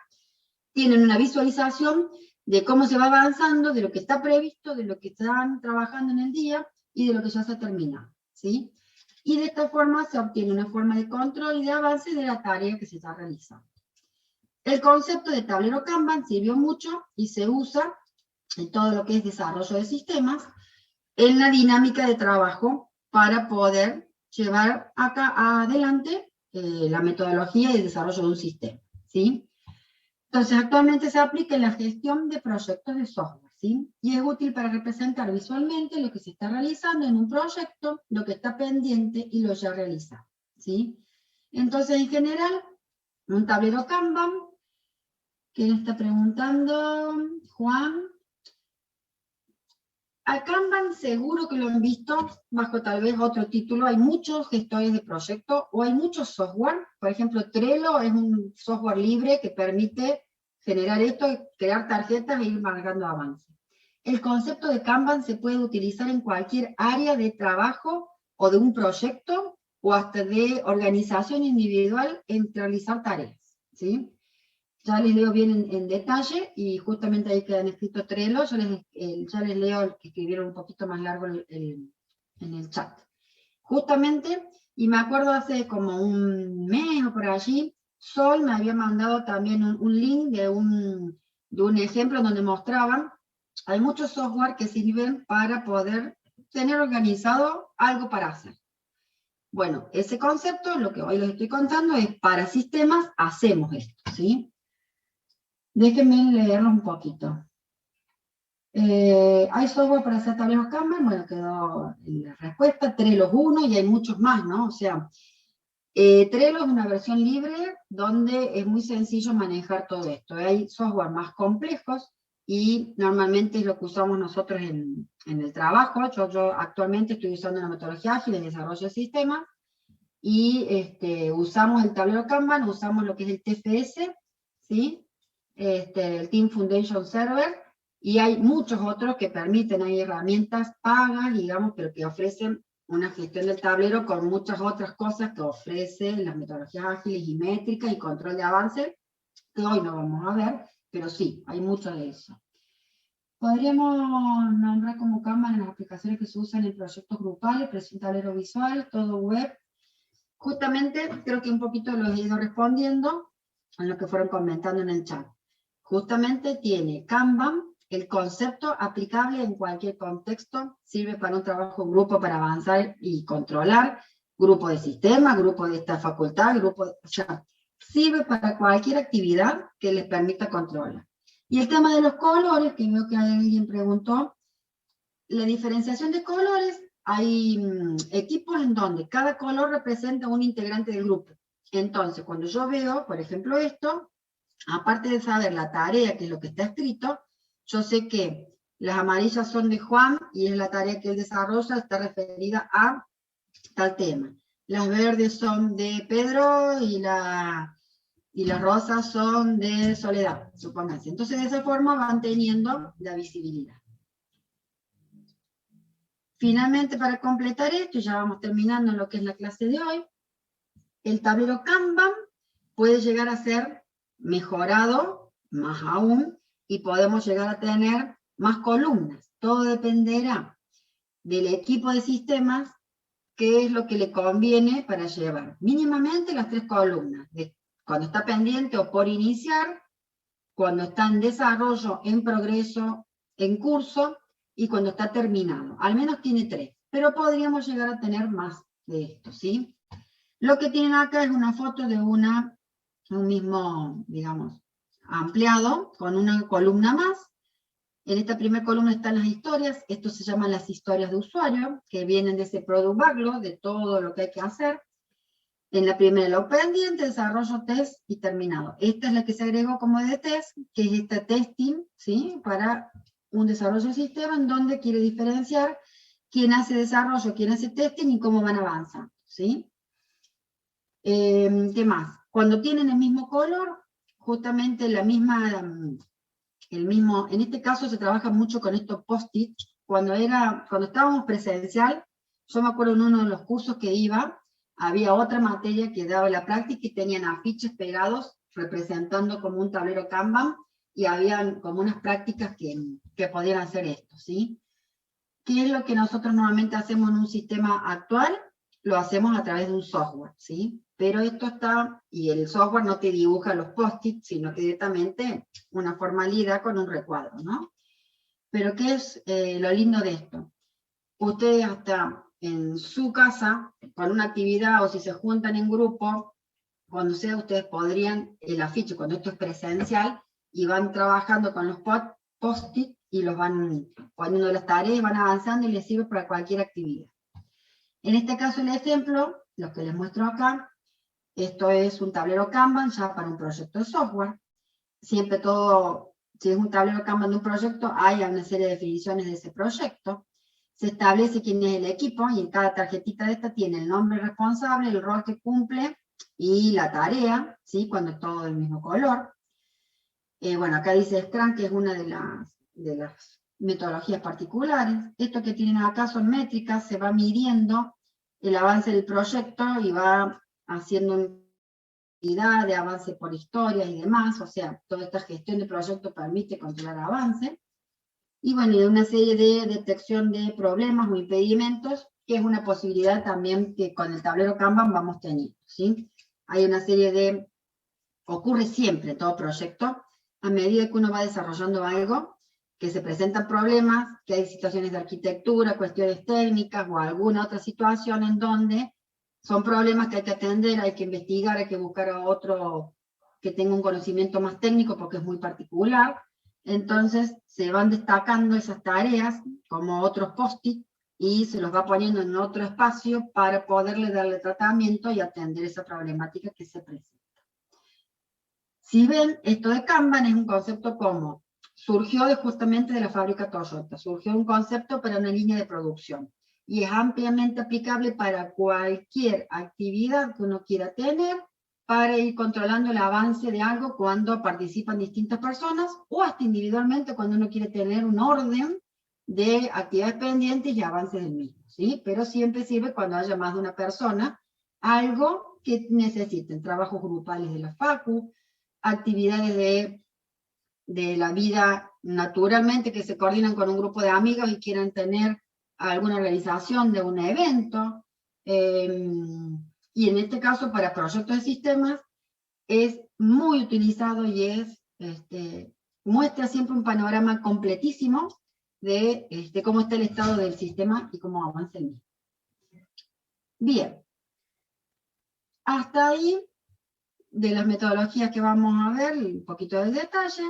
tienen una visualización de cómo se va avanzando, de lo que está previsto, de lo que están trabajando en el día y de lo que ya se termina, ¿sí? Y de esta forma se obtiene una forma de control y de avance de la tarea que se está realizando. El concepto de tablero Kanban sirvió mucho y se usa en todo lo que es desarrollo de sistemas, en la dinámica de trabajo para poder llevar acá adelante la metodología y el desarrollo de un sistema, ¿sí? Entonces, actualmente se aplica en la gestión de proyectos de software, ¿sí? Y es útil para representar visualmente lo que se está realizando en un proyecto, lo que está pendiente y lo ya realizado, ¿sí? Entonces, en general, un tablero Kanban, ¿quién está preguntando? Juan. A Kanban seguro que lo han visto bajo tal vez otro título. Hay muchos gestores de proyectos o hay muchos software. Por ejemplo, Trello es un software libre que permite generar esto, crear tarjetas e ir marcando avances. El concepto de Kanban se puede utilizar en cualquier área de trabajo o de un proyecto o hasta de organización individual en realizar tareas, ¿sí? Ya les leo bien en detalle, y justamente ahí quedan escrito Trello, ya les leo el que escribieron un poquito más largo en el chat. Justamente, y me acuerdo hace como un mes o por allí, Sol me había mandado también un link de un ejemplo donde mostraban, hay muchos software que sirven para poder tener organizado algo para hacer. Bueno, ese concepto, lo que hoy les estoy contando, es para sistemas hacemos esto, ¿sí? Déjenme leerlo un poquito. ¿Hay software para hacer tableros Kanban? Bueno, quedó la respuesta. Trello es uno y hay muchos más, ¿no? O sea, Trello es una versión libre donde es muy sencillo manejar todo esto. Hay software más complejos y normalmente es lo que usamos nosotros en el trabajo. Yo actualmente estoy usando la metodología ágil en desarrollo de sistemas y usamos el tablero Kanban, usamos lo que es el TFS, ¿sí? El Team Foundation Server, y hay muchos otros que permiten, hay herramientas pagas, digamos, pero que ofrecen una gestión del tablero con muchas otras cosas que ofrecen las metodologías ágiles y métricas y control de avance, que hoy no vamos a ver, pero sí, hay mucho de eso. Podríamos nombrar como Kanban en las aplicaciones que se usan en proyectos grupales, presión tablero visual, todo web. Justamente creo que un poquito lo he ido respondiendo a lo que fueron comentando en el chat. Justamente tiene Kanban, el concepto aplicable en cualquier contexto, sirve para un trabajo en grupo para avanzar y controlar, grupo de sistema, grupo de esta facultad, o sea, sirve para cualquier actividad que les permita controlar. Y el tema de los colores, que veo que alguien preguntó, la diferenciación de colores, hay equipos en donde cada color representa un integrante del grupo. Entonces, cuando yo veo, por ejemplo, esto, aparte de saber la tarea, que es lo que está escrito, yo sé que las amarillas son de Juan y es la tarea que él desarrolla, está referida a tal tema. Las verdes son de Pedro y las rosas son de Soledad, supónganse. Entonces, de esa forma van teniendo la visibilidad. Finalmente, para completar esto, ya vamos terminando en lo que es la clase de hoy, el tablero Kanban puede llegar a ser mejorado, más aún, y podemos llegar a tener más columnas. Todo dependerá del equipo de sistemas, qué es lo que le conviene para llevar. Mínimamente las 3 columnas, cuando está pendiente o por iniciar, cuando está en desarrollo, en progreso, en curso, y cuando está terminado. Al menos tiene 3, pero podríamos llegar a tener más de esto, ¿sí? Lo que tienen acá es una foto de un mismo, digamos, ampliado, con una columna más. En esta primera columna están las historias, esto se llaman las historias de usuario, que vienen de ese product backlog, de todo lo que hay que hacer. En la primera, lo pendiente, desarrollo, test y terminado. Esta es la que se agregó como de test, que es este testing, ¿sí? Para un desarrollo de sistema en donde quiere diferenciar quién hace desarrollo, quién hace testing y cómo van avanzando, ¿sí? ¿Qué más? Cuando tienen el mismo color, justamente la misma, en este caso se trabaja mucho con estos post-it. Cuando estábamos presencial, yo me acuerdo en uno de los cursos que iba, había otra materia que daba la práctica y tenían afiches pegados representando como un tablero Kanban y habían como unas prácticas que podían hacer esto, ¿sí? ¿Qué es lo que nosotros normalmente hacemos en un sistema actual? Lo hacemos a través de un software, ¿sí? Pero esto está, y el software no te dibuja los post-it, sino que directamente una formalidad con un recuadro, ¿no? Pero ¿qué es lo lindo de esto? Ustedes hasta en su casa, con una actividad, o si se juntan en grupo, cuando sea, ustedes podrían, el afiche, cuando esto es presencial, y van trabajando con los post-it, y los van poniendo las tareas, van avanzando y les sirve para cualquier actividad. En este caso, el ejemplo, lo que les muestro acá, esto es un tablero Kanban ya para un proyecto de software. Siempre todo, si es un tablero Kanban de un proyecto, hay una serie de definiciones de ese proyecto. Se establece quién es el equipo y en cada tarjetita de esta tiene el nombre responsable, el rol que cumple y la tarea, ¿sí? Cuando es todo del mismo color. Bueno, acá dice Scrum, que es una de las metodologías particulares. Esto que tienen acá son métricas, se va midiendo el avance del proyecto y va haciendo una de avance por historias y demás, o sea, toda esta gestión de proyecto permite controlar avance. Y bueno, y una serie de detección de problemas o impedimentos, que es una posibilidad también que con el tablero Kanban vamos teniendo, ¿sí? Hay una serie de, ocurre siempre en todo proyecto, a medida que uno va desarrollando algo, que se presentan problemas, que hay situaciones de arquitectura, cuestiones técnicas o alguna otra situación en donde son problemas que hay que atender, hay que investigar, hay que buscar a otro que tenga un conocimiento más técnico porque es muy particular. Entonces se van destacando esas tareas como otros post-it y se los va poniendo en otro espacio para poderle darle tratamiento y atender esa problemática que se presenta. Si ven, esto de Kanban es un concepto como, surgió justamente de la fábrica Toyota, surgió un concepto para una línea de producción y es ampliamente aplicable para cualquier actividad que uno quiera tener para ir controlando el avance de algo cuando participan distintas personas o hasta individualmente cuando uno quiere tener un orden de actividades pendientes y avances del mismo, ¿sí? Pero siempre sirve cuando haya más de una persona, algo que necesiten, trabajos grupales de la facu, actividades de la vida naturalmente que se coordinan con un grupo de amigos y quieran tener alguna organización de un evento. Y en este caso, para proyectos de sistemas, es muy utilizado y muestra siempre un panorama completísimo de cómo está el estado del sistema y cómo avanza el mismo. Bien. Hasta ahí, de las metodologías que vamos a ver, un poquito de detalle.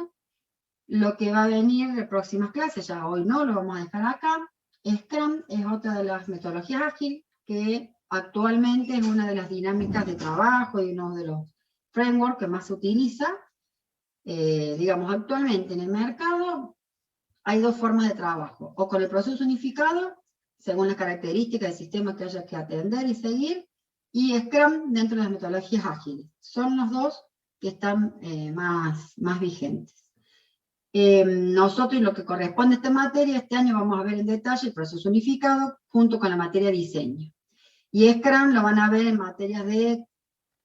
Lo que va a venir en próximas clases, ya hoy no, lo vamos a dejar acá. Scrum es otra de las metodologías ágiles que actualmente es una de las dinámicas de trabajo y uno de los frameworks que más se utiliza. digamos, actualmente en el mercado hay dos formas de trabajo, o con el proceso unificado, según las características del sistema que haya que atender y seguir, y Scrum dentro de las metodologías ágiles. Son los dos que están más vigentes. Nosotros, lo que corresponde a esta materia, este año vamos a ver en detalle el proceso unificado junto con la materia de diseño. Y Scrum lo van a ver en materias de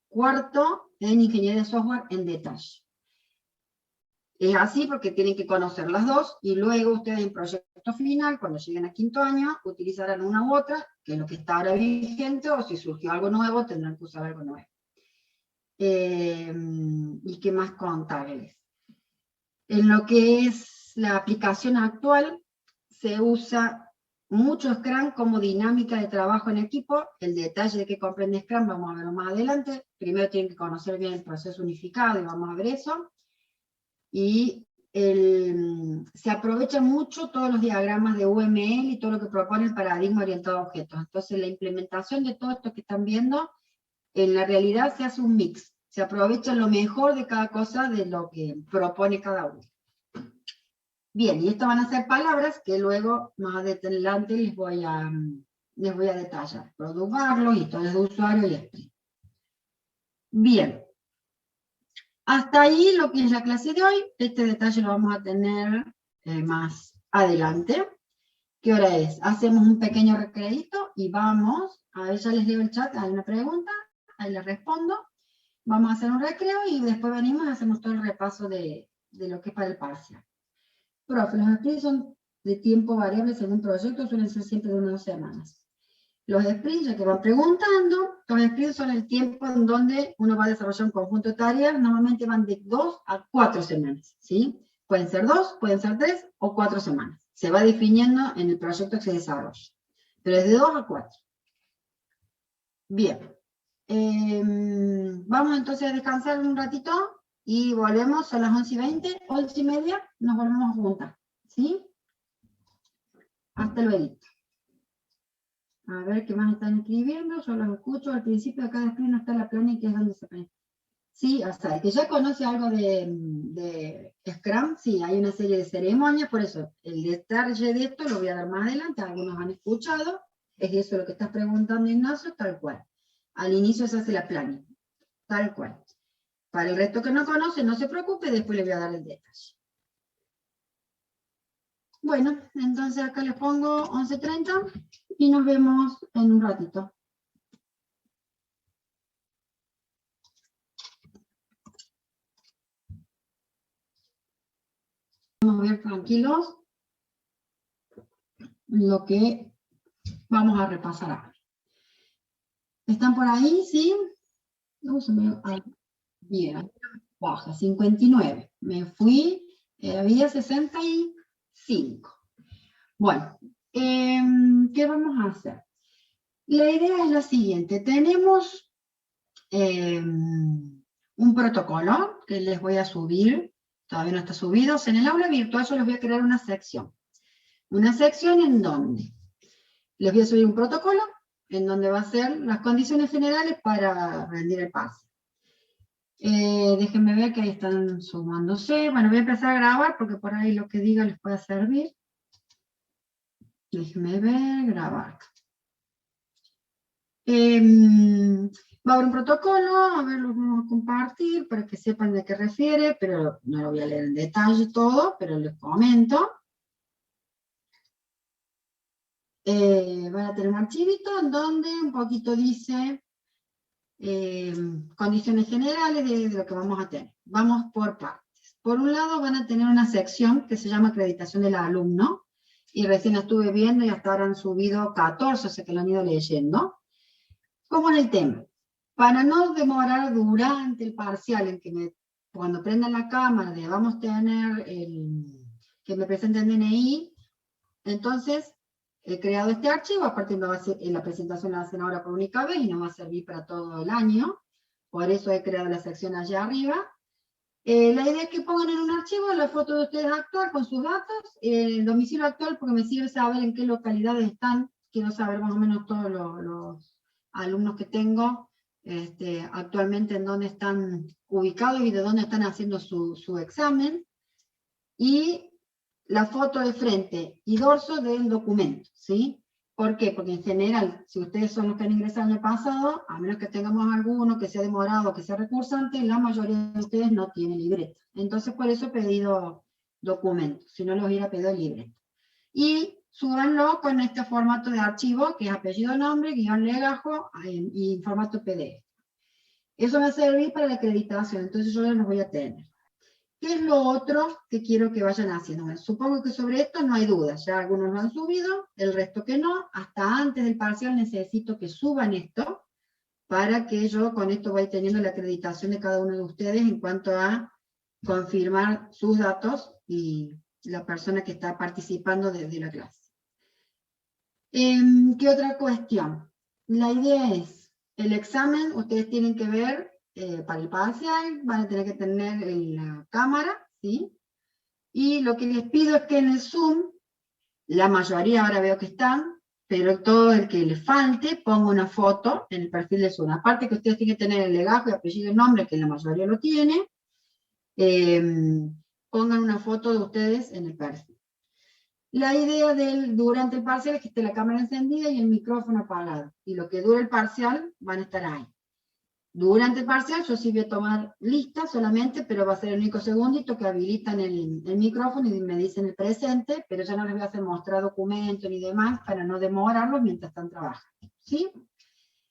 cuarto en ingeniería de software en detalle. Es así porque tienen que conocer las dos y luego ustedes en proyecto final, cuando lleguen a quinto año, utilizarán una u otra, que es lo que está ahora vigente, o si surgió algo nuevo, tendrán que usar algo nuevo. ¿Y qué más contarles? En lo que es la aplicación actual, se usa mucho Scrum como dinámica de trabajo en equipo. El detalle de qué comprende Scrum vamos a verlo más adelante. Primero tienen que conocer bien el proceso unificado y vamos a ver eso. Y se aprovechan mucho todos los diagramas de UML y todo lo que propone el paradigma orientado a objetos. Entonces la implementación de todo esto que están viendo, en la realidad se hace un mix. Se aprovecha lo mejor de cada cosa de lo que propone cada uno. Bien, y estas van a ser palabras que luego más adelante les voy a detallar. Product Backlog, historias de usuario y sprint. Bien. Hasta ahí lo que es la clase de hoy. Este detalle lo vamos a tener más adelante. ¿Qué hora es? Hacemos un pequeño recreito y vamos. A ver, ya les leo el chat, hay una pregunta, ahí les respondo. Vamos a hacer un recreo y después venimos y hacemos todo el repaso de lo que es para el parcial. Profe, los sprints son de tiempo variable según proyecto, suelen ser siempre de 1 o 2 semanas. Los sprints, ya que van preguntando, los sprints son el tiempo en donde uno va a desarrollar un conjunto de tareas, normalmente van de 2 a 4 semanas, ¿sí? Pueden ser 2, pueden ser 3 o 4 semanas. Se va definiendo en el proyecto que se desarrolla, pero es de 2 a 4. Bien. Vamos entonces a descansar un ratito y volvemos a las 11:20, 11:30, nos volvemos a juntar, ¿sí? Hasta luego. A ver qué más están escribiendo, yo los escucho. Al principio de cada screen no está la planning, que es donde se ve. Sí, o sea, que ya conoce algo de Scrum, sí, hay una serie de ceremonias, por eso el detalle de esto lo voy a dar más adelante, algunos han escuchado, es eso lo que estás preguntando, Ignacio, tal cual. Al inicio se hace la planning, tal cual. Para el resto que no conoce, no se preocupe, después le voy a dar el detalle. Bueno, entonces acá les pongo 11:30 y nos vemos en un ratito. Vamos a ver tranquilos lo que vamos a repasar ahora. ¿Están por ahí? ¿Sí? Bien, baja, 59. Me fui, había 65. Bueno, ¿qué vamos a hacer? La idea es la siguiente. Tenemos un protocolo que les voy a subir, todavía no está subido. En el aula virtual yo les voy a crear una sección. Una sección en donde les voy a subir un protocolo, en donde va a ser las condiciones generales para rendir el pase. Déjenme ver que ahí están sumándose. Bueno, voy a empezar a grabar porque por ahí lo que diga les puede servir. Déjenme ver, grabar. Va a haber un protocolo, a ver, lo vamos a compartir para que sepan de qué refiere, pero no lo voy a leer en detalle todo, pero les comento. Van a tener un archivito en donde un poquito dice condiciones generales de lo que vamos a tener. Vamos por partes. Por un lado van a tener una sección que se llama acreditación del alumno, y recién estuve viendo y hasta ahora han subido 14, o sea que lo han ido leyendo. ¿Cómo es el tema? Para no demorar durante el parcial, en que cuando prendan la cámara vamos a tener que me presenten DNI, entonces he creado este archivo, aparte en la presentación la hacen ahora por única vez y no va a servir para todo el año, por eso he creado la sección allá arriba. La idea es que pongan en un archivo la foto de ustedes actual con sus datos, el domicilio actual, porque me sirve saber en qué localidades están, quiero saber más o menos todos los alumnos que tengo actualmente en dónde están ubicado y de dónde están haciendo su examen, y la foto de frente y dorso del documento, ¿sí? ¿Por qué? Porque en general, si ustedes son los que han ingresado el año pasado, a menos que tengamos alguno que sea demorado, que sea recursante, la mayoría de ustedes no tienen libreta. Entonces, por eso he pedido documentos, si no los hubiera pedido libreta. Y súbanlo con este formato de archivo, que es apellido, nombre, guión legajo, y formato PDF. Eso me va a servir para la acreditación, entonces yo los voy a tener. ¿Qué es lo otro que quiero que vayan haciendo? Bueno, supongo que sobre esto no hay dudas, ya algunos lo han subido, el resto que no. Hasta antes del parcial necesito que suban esto, para que yo con esto vaya teniendo la acreditación de cada uno de ustedes en cuanto a confirmar sus datos y la persona que está participando de la clase. ¿Qué otra cuestión? La idea es, el examen, ustedes tienen que ver, para el parcial, van a tener que tener la cámara, ¿sí? Y lo que les pido es que en el Zoom, la mayoría ahora veo que están, pero todo el que les falte, ponga una foto en el perfil de Zoom. Aparte que ustedes tienen que tener el legajo y apellido y nombre, que la mayoría lo tiene, pongan una foto de ustedes en el perfil. La idea durante el parcial es que esté la cámara encendida y el micrófono apagado. Y lo que dure el parcial van a estar ahí. Durante el parcial yo sí voy a tomar lista solamente, pero va a ser el único segundito que habilitan el micrófono y me dicen el presente, pero ya no les voy a hacer mostrar documentos ni demás para no demorarlos mientras están trabajando. ¿Sí?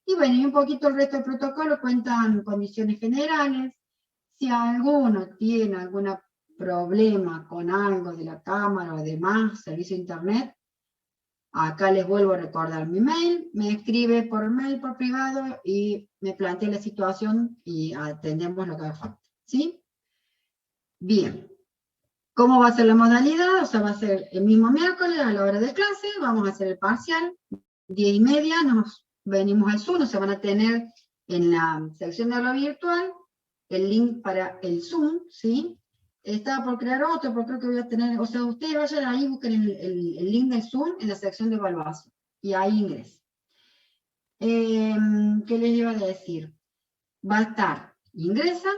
Y bueno, y un poquito el resto del protocolo cuentan condiciones generales. Si alguno tiene algún problema con algo de la cámara o demás, servicio de internet, acá les vuelvo a recordar mi mail, me escribe por mail, por privado, y me plantea la situación y atendemos lo que haga falta. ¿Sí? Bien. ¿Cómo va a ser la modalidad? O sea, va a ser el mismo miércoles a la hora de clase, vamos a hacer el parcial, 10:30, nos venimos al Zoom, o sea, van a tener en la sección de aula virtual el link para el Zoom, ¿sí? Estaba por crear otro, porque creo que voy a tener, o sea, ustedes vayan ahí, busquen el link del Zoom en la sección de evaluación, y ahí ingresan. ¿Qué les iba a decir? Va a estar, ingresan,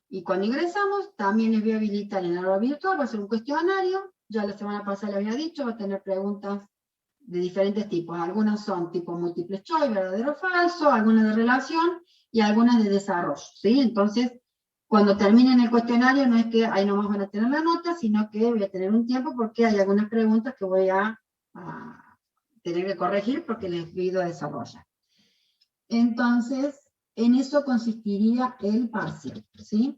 y cuando ingresamos, también les voy a habilitar en el aula virtual, va a ser un cuestionario, ya la semana pasada les había dicho, va a tener preguntas de diferentes tipos. Algunas son tipo múltiple choice, verdadero o falso, algunas de relación y algunas de desarrollo, ¿sí? Entonces, cuando terminen el cuestionario, no es que ahí nomás van a tener la nota, sino que voy a tener un tiempo porque hay algunas preguntas que voy a tener que corregir porque les pido desarrollar. Entonces, en eso consistiría el parcial, ¿sí?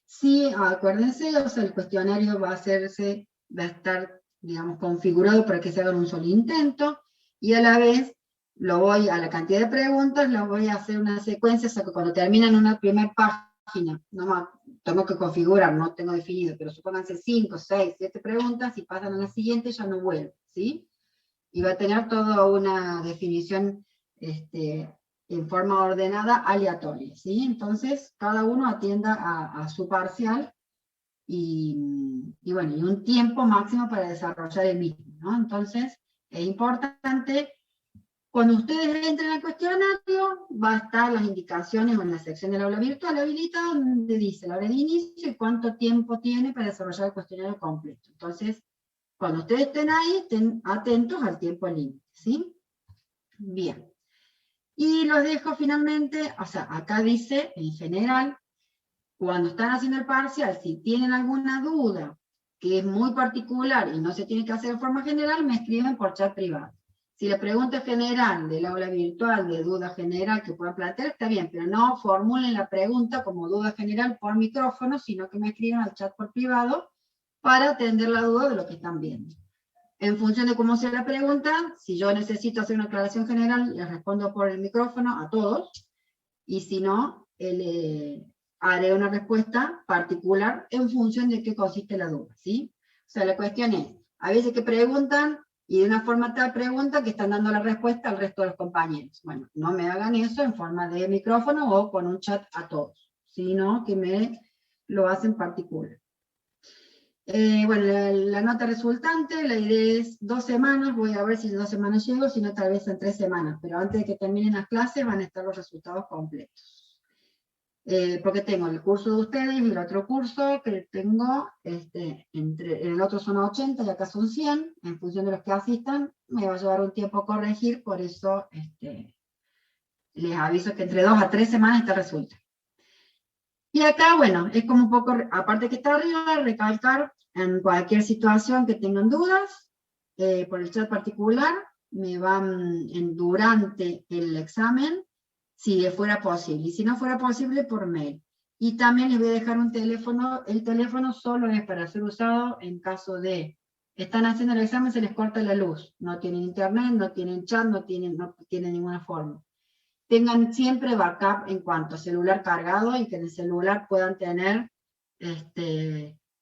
Sí, acuérdense, o sea, el cuestionario va a estar, digamos, configurado para que se haga un solo intento, y a la vez lo voy, a la cantidad de preguntas, lo voy a hacer una secuencia, o sea que cuando terminan una primera página, no más, tengo que configurar, no tengo definido, pero supónganse 5, 6, 7 preguntas, y pasan a la siguiente, ya no vuelvo, ¿sí? Y va a tener toda una definición, en forma ordenada, aleatoria, ¿sí? Entonces, cada uno atienda a su parcial y bueno, y un tiempo máximo para desarrollar el mismo, ¿no? Entonces, es importante, cuando ustedes entren al cuestionario, va a estar las indicaciones en la sección del aula virtual habilitada, donde dice la hora de inicio y cuánto tiempo tiene para desarrollar el cuestionario completo. Entonces, cuando ustedes estén ahí, estén atentos al tiempo límite, ¿sí? Bien. Y los dejo finalmente, o sea, acá dice, en general, cuando están haciendo el parcial, si tienen alguna duda que es muy particular y no se tiene que hacer de forma general, me escriben por chat privado. Si la pregunta es general, del aula virtual, de duda general que puedan plantear, está bien, pero no formulen la pregunta como duda general por micrófono, sino que me escriban al chat por privado para atender la duda de lo que están viendo. En función de cómo sea la pregunta, si yo necesito hacer una aclaración general, les respondo por el micrófono a todos, y si no, haré una respuesta particular en función de qué consiste la duda, ¿sí? O sea, la cuestión es, a veces que preguntan, y de una forma tal pregunta que están dando la respuesta al resto de los compañeros. Bueno, no me hagan eso en forma de micrófono o con un chat a todos, sino que me lo hacen particular. Bueno, la nota resultante, la idea es 2 semanas, voy a ver si en 2 semanas llego, si no tal vez en 3 semanas, pero antes de que terminen las clases van a estar los resultados completos. porque tengo el curso de ustedes y el otro curso que tengo, en el otro son 80 y acá son 100, en función de los que asistan, me va a llevar un tiempo corregir, por eso les aviso que entre 2 a 3 semanas está resulta. Y acá, bueno, es como un poco, aparte que está arriba, recalcar en cualquier situación que tengan dudas, por el chat particular, me van durante el examen, si fuera posible, y si no fuera posible, por mail. Y también les voy a dejar un teléfono, el teléfono solo es para ser usado en caso de, están haciendo el examen, se les corta la luz, no tienen internet, no tienen chat, no tienen ninguna forma. Tengan siempre backup en cuanto a celular cargado y que en el celular puedan tener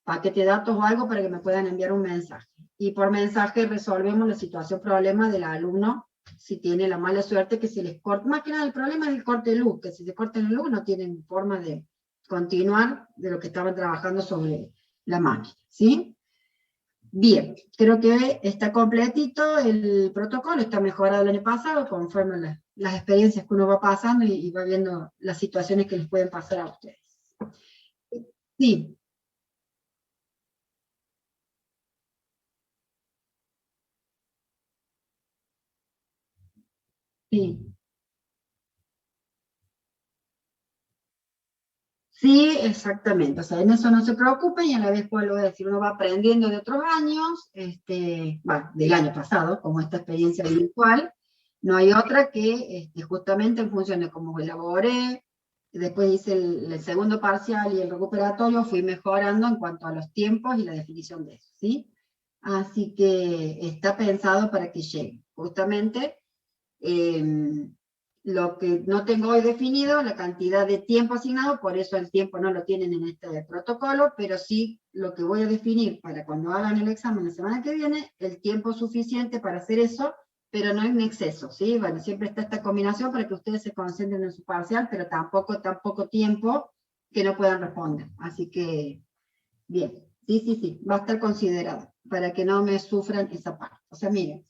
paquete de datos o algo para que me puedan enviar un mensaje. Y por mensaje resolvemos la situación, problema del alumno, si tiene la mala suerte que se les corta. Más que nada el problema es el corte de luz, que si se corta la luz no tienen forma de continuar de lo que estaban trabajando sobre la máquina, ¿sí? Bien, creo que está completito el protocolo, está mejorado el año pasado, conforme las experiencias que uno va pasando y va viendo las situaciones que les pueden pasar a ustedes. Sí. Sí. Sí, exactamente. O sea, en eso no se preocupen y a la vez puedo decir, uno va aprendiendo de otros años, bueno, del año pasado, como esta experiencia virtual. No hay otra que justamente en función de cómo elaboré, después hice el segundo parcial y el recuperatorio, fui mejorando en cuanto a los tiempos y la definición de eso, ¿sí? Así que está pensado para que llegue. Justamente, lo que no tengo hoy definido, la cantidad de tiempo asignado, por eso el tiempo no lo tienen en este protocolo, pero sí lo que voy a definir para cuando hagan el examen la semana que viene, el tiempo suficiente para hacer eso, pero no en exceso, ¿sí? Bueno, siempre está esta combinación para que ustedes se concentren en su parcial, pero tampoco tan poco tiempo que no puedan responder. Así que, bien, sí, va a estar considerado, para que no me sufran esa parte. O sea, miren,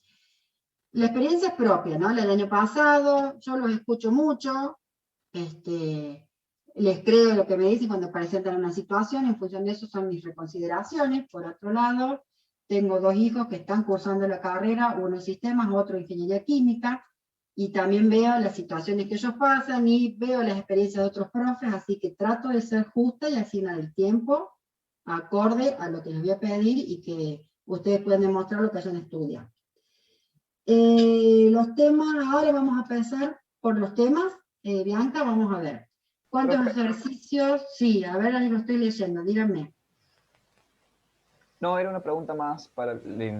la experiencia es propia, ¿no? La del año pasado, yo los escucho mucho, les creo lo que me dicen cuando presentan una situación, en función de eso son mis reconsideraciones. Por otro lado, tengo 2 hijos que están cursando la carrera, uno en sistemas, otro en ingeniería química, y también veo las situaciones que ellos pasan y veo las experiencias de otros profes, así que trato de ser justa y asignar el tiempo acorde a lo que les voy a pedir y que ustedes puedan demostrar lo que hayan estudiado. Los temas, ahora vamos a empezar por los temas. Bianca, vamos a ver. ¿Cuántos ejercicios? Sí, a ver, ahí lo estoy leyendo, díganme. No, era una pregunta más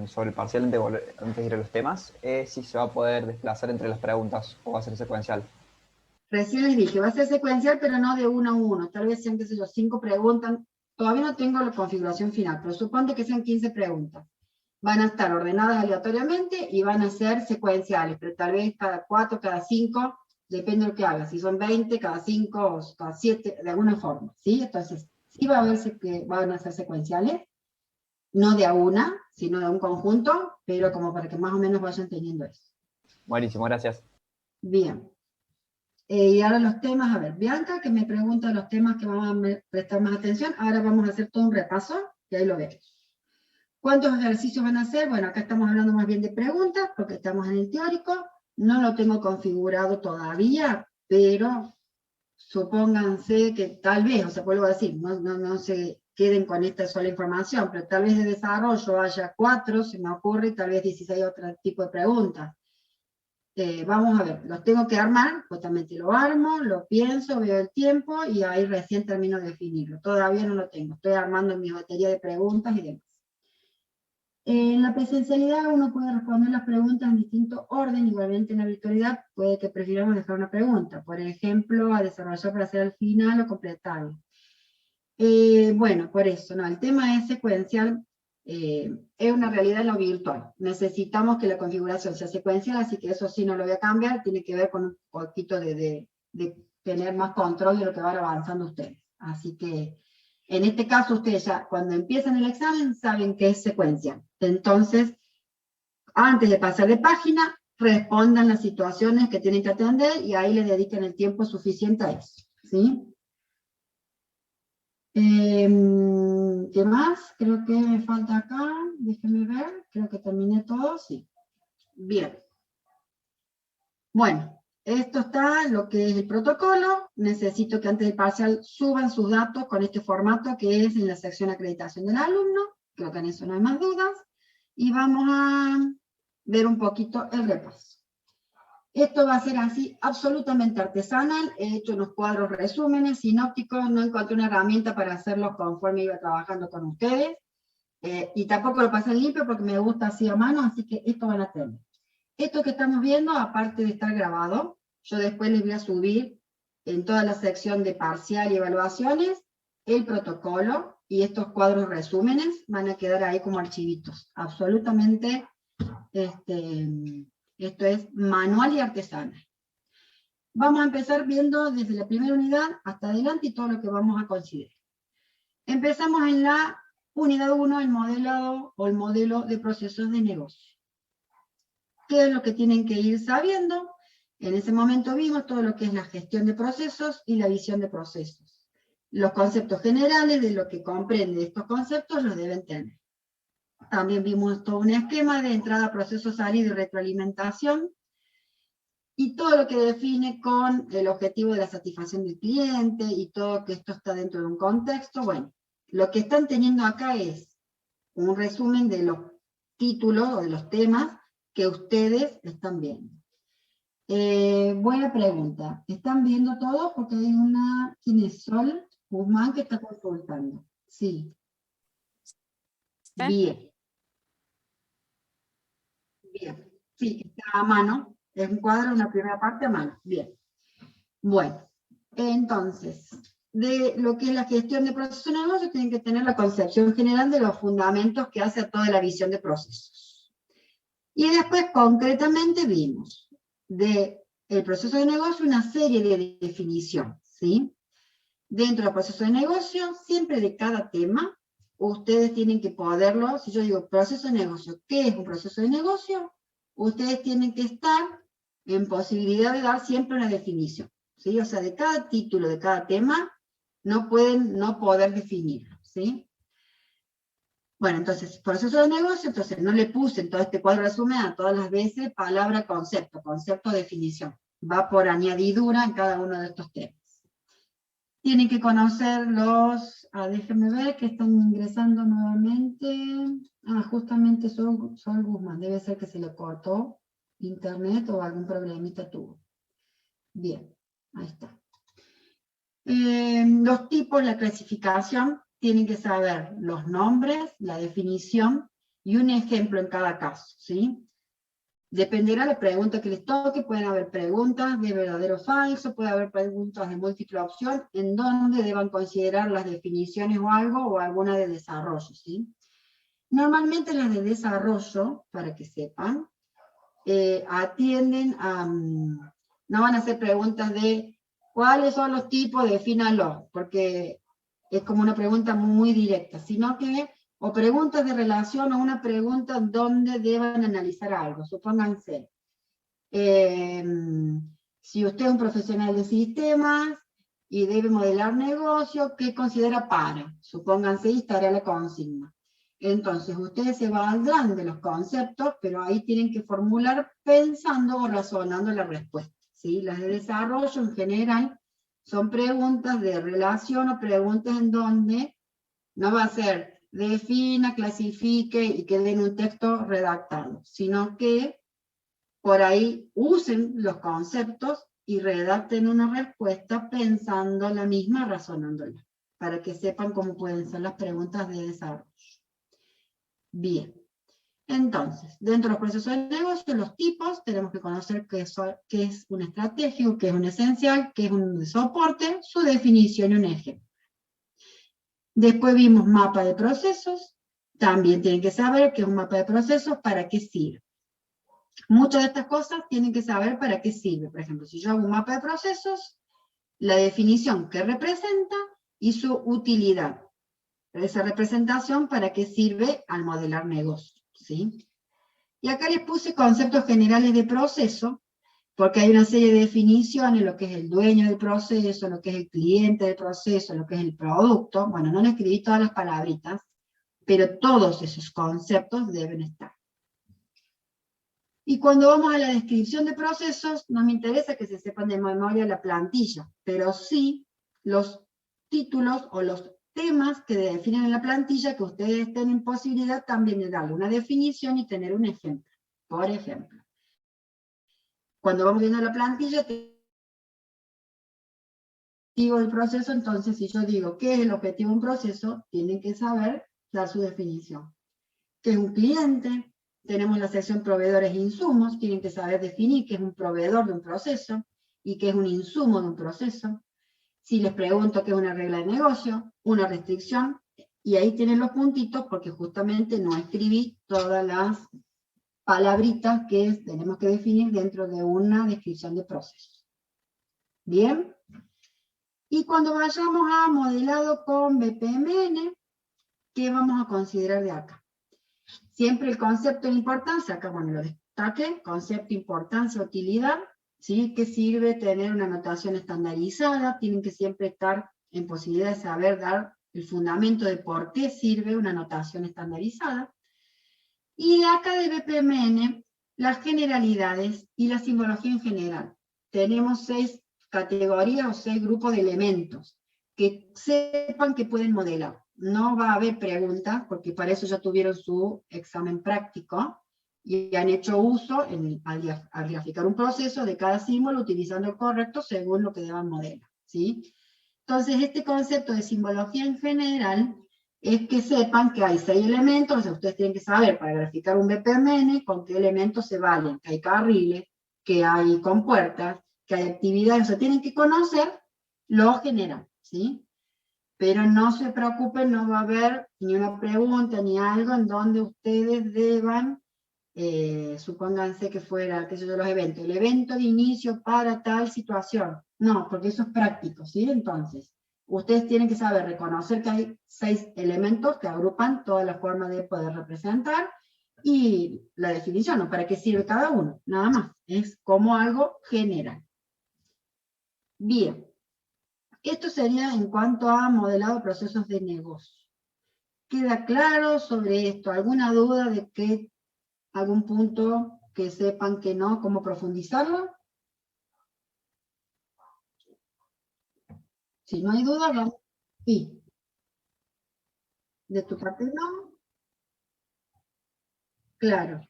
sobre el parcial antes de ir a los temas. Si se va a poder desplazar entre las preguntas o va a ser secuencial. Recién les dije, va a ser secuencial, pero no de uno a uno. Tal vez sean, qué sé yo, 5 preguntas. Todavía no tengo la configuración final, pero suponte que sean 15 preguntas. Van a estar ordenadas aleatoriamente y van a ser secuenciales, pero tal vez cada 4, cada 5, depende de lo que haga. Si son 20, cada 5 o cada 7, de alguna forma, ¿sí? Entonces, sí va a verse que van a ser secuenciales, no de a una, sino de un conjunto, pero como para que más o menos vayan teniendo eso. Buenísimo, gracias. Bien. Y ahora los temas, a ver, Bianca, que me pregunta los temas que vamos a prestar más atención. Ahora vamos a hacer todo un repaso, y ahí lo vemos. ¿Cuántos ejercicios van a hacer? Bueno, acá estamos hablando más bien de preguntas, porque estamos en el teórico. No lo tengo configurado todavía, pero supónganse que tal vez, o sea, vuelvo a decir, no se queden con esta sola información, pero tal vez de desarrollo haya 4, se me ocurre, y tal vez 16 otro tipo de preguntas. Vamos a ver, los tengo que armar, justamente lo armo, lo pienso, veo el tiempo, y ahí recién termino de definirlo. Todavía no lo tengo, estoy armando mi batería de preguntas y demás. En la presencialidad uno puede responder las preguntas en distinto orden, igualmente en la virtualidad puede que prefiramos dejar una pregunta, por ejemplo, a desarrollar para hacer al final o completarlo. Bueno, por eso, no, el tema es secuencial, es una realidad en lo virtual. Necesitamos que la configuración sea secuencial, así que eso sí no lo voy a cambiar, tiene que ver con un poquito de tener más control de lo que van avanzando ustedes. Así que, en este caso, ustedes ya cuando empiezan el examen saben que es secuencial. Entonces, antes de pasar de página, respondan las situaciones que tienen que atender y ahí le dedican el tiempo suficiente a eso, ¿sí? ¿Qué más? Creo que me falta acá, déjenme ver, creo que terminé todo, sí. Bien. Bueno, esto está lo que es el protocolo. Necesito que antes del parcial suban sus datos con este formato que es en la sección acreditación del alumno. Creo que en eso no hay más dudas. Y vamos a ver un poquito el repaso. Esto va a ser así, absolutamente artesanal. He hecho unos cuadros resúmenes, sinópticos. No encontré una herramienta para hacerlos conforme iba trabajando con ustedes. Y tampoco lo pasé en limpio porque me gusta así a mano, así que esto van a tener. Esto que estamos viendo, aparte de estar grabado, yo después les voy a subir en toda la sección de parcial y evaluaciones el protocolo y estos cuadros resúmenes van a quedar ahí como archivitos. Absolutamente, esto es manual y artesanal. Vamos a empezar viendo desde la primera unidad hasta adelante y todo lo que vamos a considerar. Empezamos en la unidad 1, el modelado o el modelo de procesos de negocio. ¿Qué es lo que tienen que ir sabiendo? En ese momento vimos todo lo que es la gestión de procesos y la visión de procesos. Los conceptos generales de lo que comprende estos conceptos los deben tener. También vimos todo un esquema de entrada, proceso, salida y retroalimentación. Y todo lo que define con el objetivo de la satisfacción del cliente y todo que esto está dentro de un contexto. Bueno, lo que están teniendo acá es un resumen de los títulos o de los temas que ustedes están viendo. Buena pregunta. ¿Están viendo todos? Porque hay una... ¿Quién es? Sol Guzmán que está consultando. Sí. Bien. Bien. Sí, está a mano. Es un cuadro, una primera parte a mano. Bien. Bueno, entonces, de lo que es la gestión de procesos de negocio, tienen que tener la concepción general de los fundamentos que hace a toda la visión de procesos. Y después, concretamente, vimos del proceso de negocio una serie de definiciones, ¿sí? Dentro del proceso de negocio, siempre de cada tema, ustedes tienen que poderlo, si yo digo proceso de negocio, ¿qué es un proceso de negocio? Ustedes tienen que estar en posibilidad de dar siempre una definición, ¿sí? O sea, de cada título, de cada tema, no pueden no poder definirlo, ¿sí? Bueno, entonces, proceso de negocio, entonces no le puse en todo este cuadro resumen a todas las veces palabra concepto, concepto definición. Va por añadidura en cada uno de estos temas. Tienen que conocer los, déjenme ver que están ingresando nuevamente. Justamente Sol Guzmán, debe ser que se le cortó internet o algún problemita tuvo. Bien, ahí está. Los tipos, la clasificación, tienen que saber los nombres, la definición y un ejemplo en cada caso, ¿sí? Dependerá de la pregunta que les toque, pueden haber preguntas de verdadero o falso, puede haber preguntas de múltiple opción, en donde deban considerar las definiciones o algo, o alguna de desarrollo, ¿sí? Normalmente las de desarrollo, para que sepan, atienden a, no van a hacer preguntas de cuáles son los tipos, defínalo, porque es como una pregunta muy directa, sino que o preguntas de relación o una pregunta donde deban analizar algo. Supónganse, si usted es un profesional de sistemas y debe modelar negocio, ¿qué considera para? Supónganse y estará la consigna. Entonces, ustedes se valdrán de los conceptos, pero ahí tienen que formular pensando o razonando la respuesta, ¿sí? Las de desarrollo en general son preguntas de relación o preguntas en donde no va a ser defina, clasifique y quede en un texto redactado, sino que por ahí usen los conceptos y redacten una respuesta pensando la misma, razonándola, para que sepan cómo pueden ser las preguntas de desarrollo. Bien, entonces, dentro de los procesos de negocio, los tipos, tenemos que conocer qué es un estratégico, qué es un esencial, qué es un soporte, su definición y un ejemplo. Después vimos mapa de procesos, también tienen que saber qué es un mapa de procesos, para qué sirve. Muchas de estas cosas tienen que saber para qué sirve. Por ejemplo, si yo hago un mapa de procesos, la definición que representa y su utilidad. Esa representación para qué sirve al modelar negocio, ¿sí? Y acá les puse conceptos generales de proceso, porque hay una serie de definiciones, lo que es el dueño del proceso, lo que es el cliente del proceso, lo que es el producto. Bueno, no le escribí todas las palabritas, pero todos esos conceptos deben estar. Y cuando vamos a la descripción de procesos, no me interesa que se sepan de memoria la plantilla, pero sí los títulos o los temas que definen en la plantilla, que ustedes tienen posibilidad también de darle una definición y tener un ejemplo. Por ejemplo, cuando vamos viendo la plantilla, objetivo del proceso, entonces si yo digo qué es el objetivo de un proceso, tienen que saber dar su definición. ¿Qué es un cliente? Tenemos la sección proveedores e insumos, tienen que saber definir qué es un proveedor de un proceso y qué es un insumo de un proceso. Si les pregunto qué es una regla de negocio, una restricción, y ahí tienen los puntitos porque justamente no escribí todas las palabritas que tenemos que definir dentro de una descripción de procesos. ¿Bien? Y cuando vayamos a modelado con BPMN, ¿qué vamos a considerar de acá? Siempre el concepto de importancia, acá bueno lo destaqué, concepto, importancia, utilidad, ¿sí? ¿Qué sirve tener una notación estandarizada? Tienen que siempre estar en posibilidad de saber dar el fundamento de por qué sirve una notación estandarizada. Y de acá de BPMN, las generalidades y la simbología en general. Tenemos 6 categorías o 6 grupos de elementos que sepan que pueden modelar. No va a haber preguntas, porque para eso ya tuvieron su examen práctico y han hecho uso al graficar un proceso de cada símbolo utilizando el correcto según lo que deban modelar, ¿sí? Entonces, este concepto de simbología en general es que sepan que hay 6 elementos, o sea, ustedes tienen que saber para graficar un BPMN con qué elementos se valen, que hay carriles, que hay compuertas, que hay actividades, o sea, tienen que conocer lo general, ¿sí? Pero no se preocupen, no va a haber ni una pregunta ni algo en donde ustedes deban, supónganse que fuera, qué sé yo, los eventos, el evento de inicio para tal situación. No, porque eso es práctico, ¿sí? Entonces, ustedes tienen que saber reconocer que hay 6 elementos que agrupan todas las formas de poder representar y la definición, ¿no? ¿Para qué sirve cada uno? Nada más, es como algo general. Bien. Esto sería en cuanto a modelado de procesos de negocio. ¿Queda claro sobre esto? ¿Alguna duda de que algún punto que sepan que no, cómo profundizarlo? Si no hay duda, vamos. Sí. ¿De tu parte no? Claro.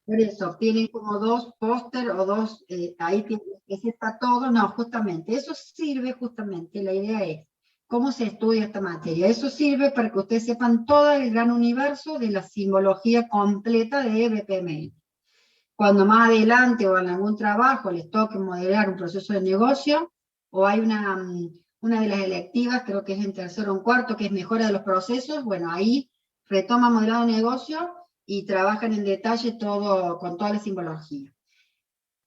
Por eso, tienen como 2 póster o 2, ahí ese está todo, no, justamente, eso sirve justamente, la idea es, ¿cómo se estudia esta materia? Eso sirve para que ustedes sepan todo el gran universo de la simbología completa de BPMN. Cuando más adelante o en algún trabajo les toque modelar un proceso de negocio, o hay una de las electivas, creo que es en tercero o en cuarto, que es mejora de los procesos, bueno, ahí retoman modelado de negocio y trabajan en detalle todo, con toda la simbología.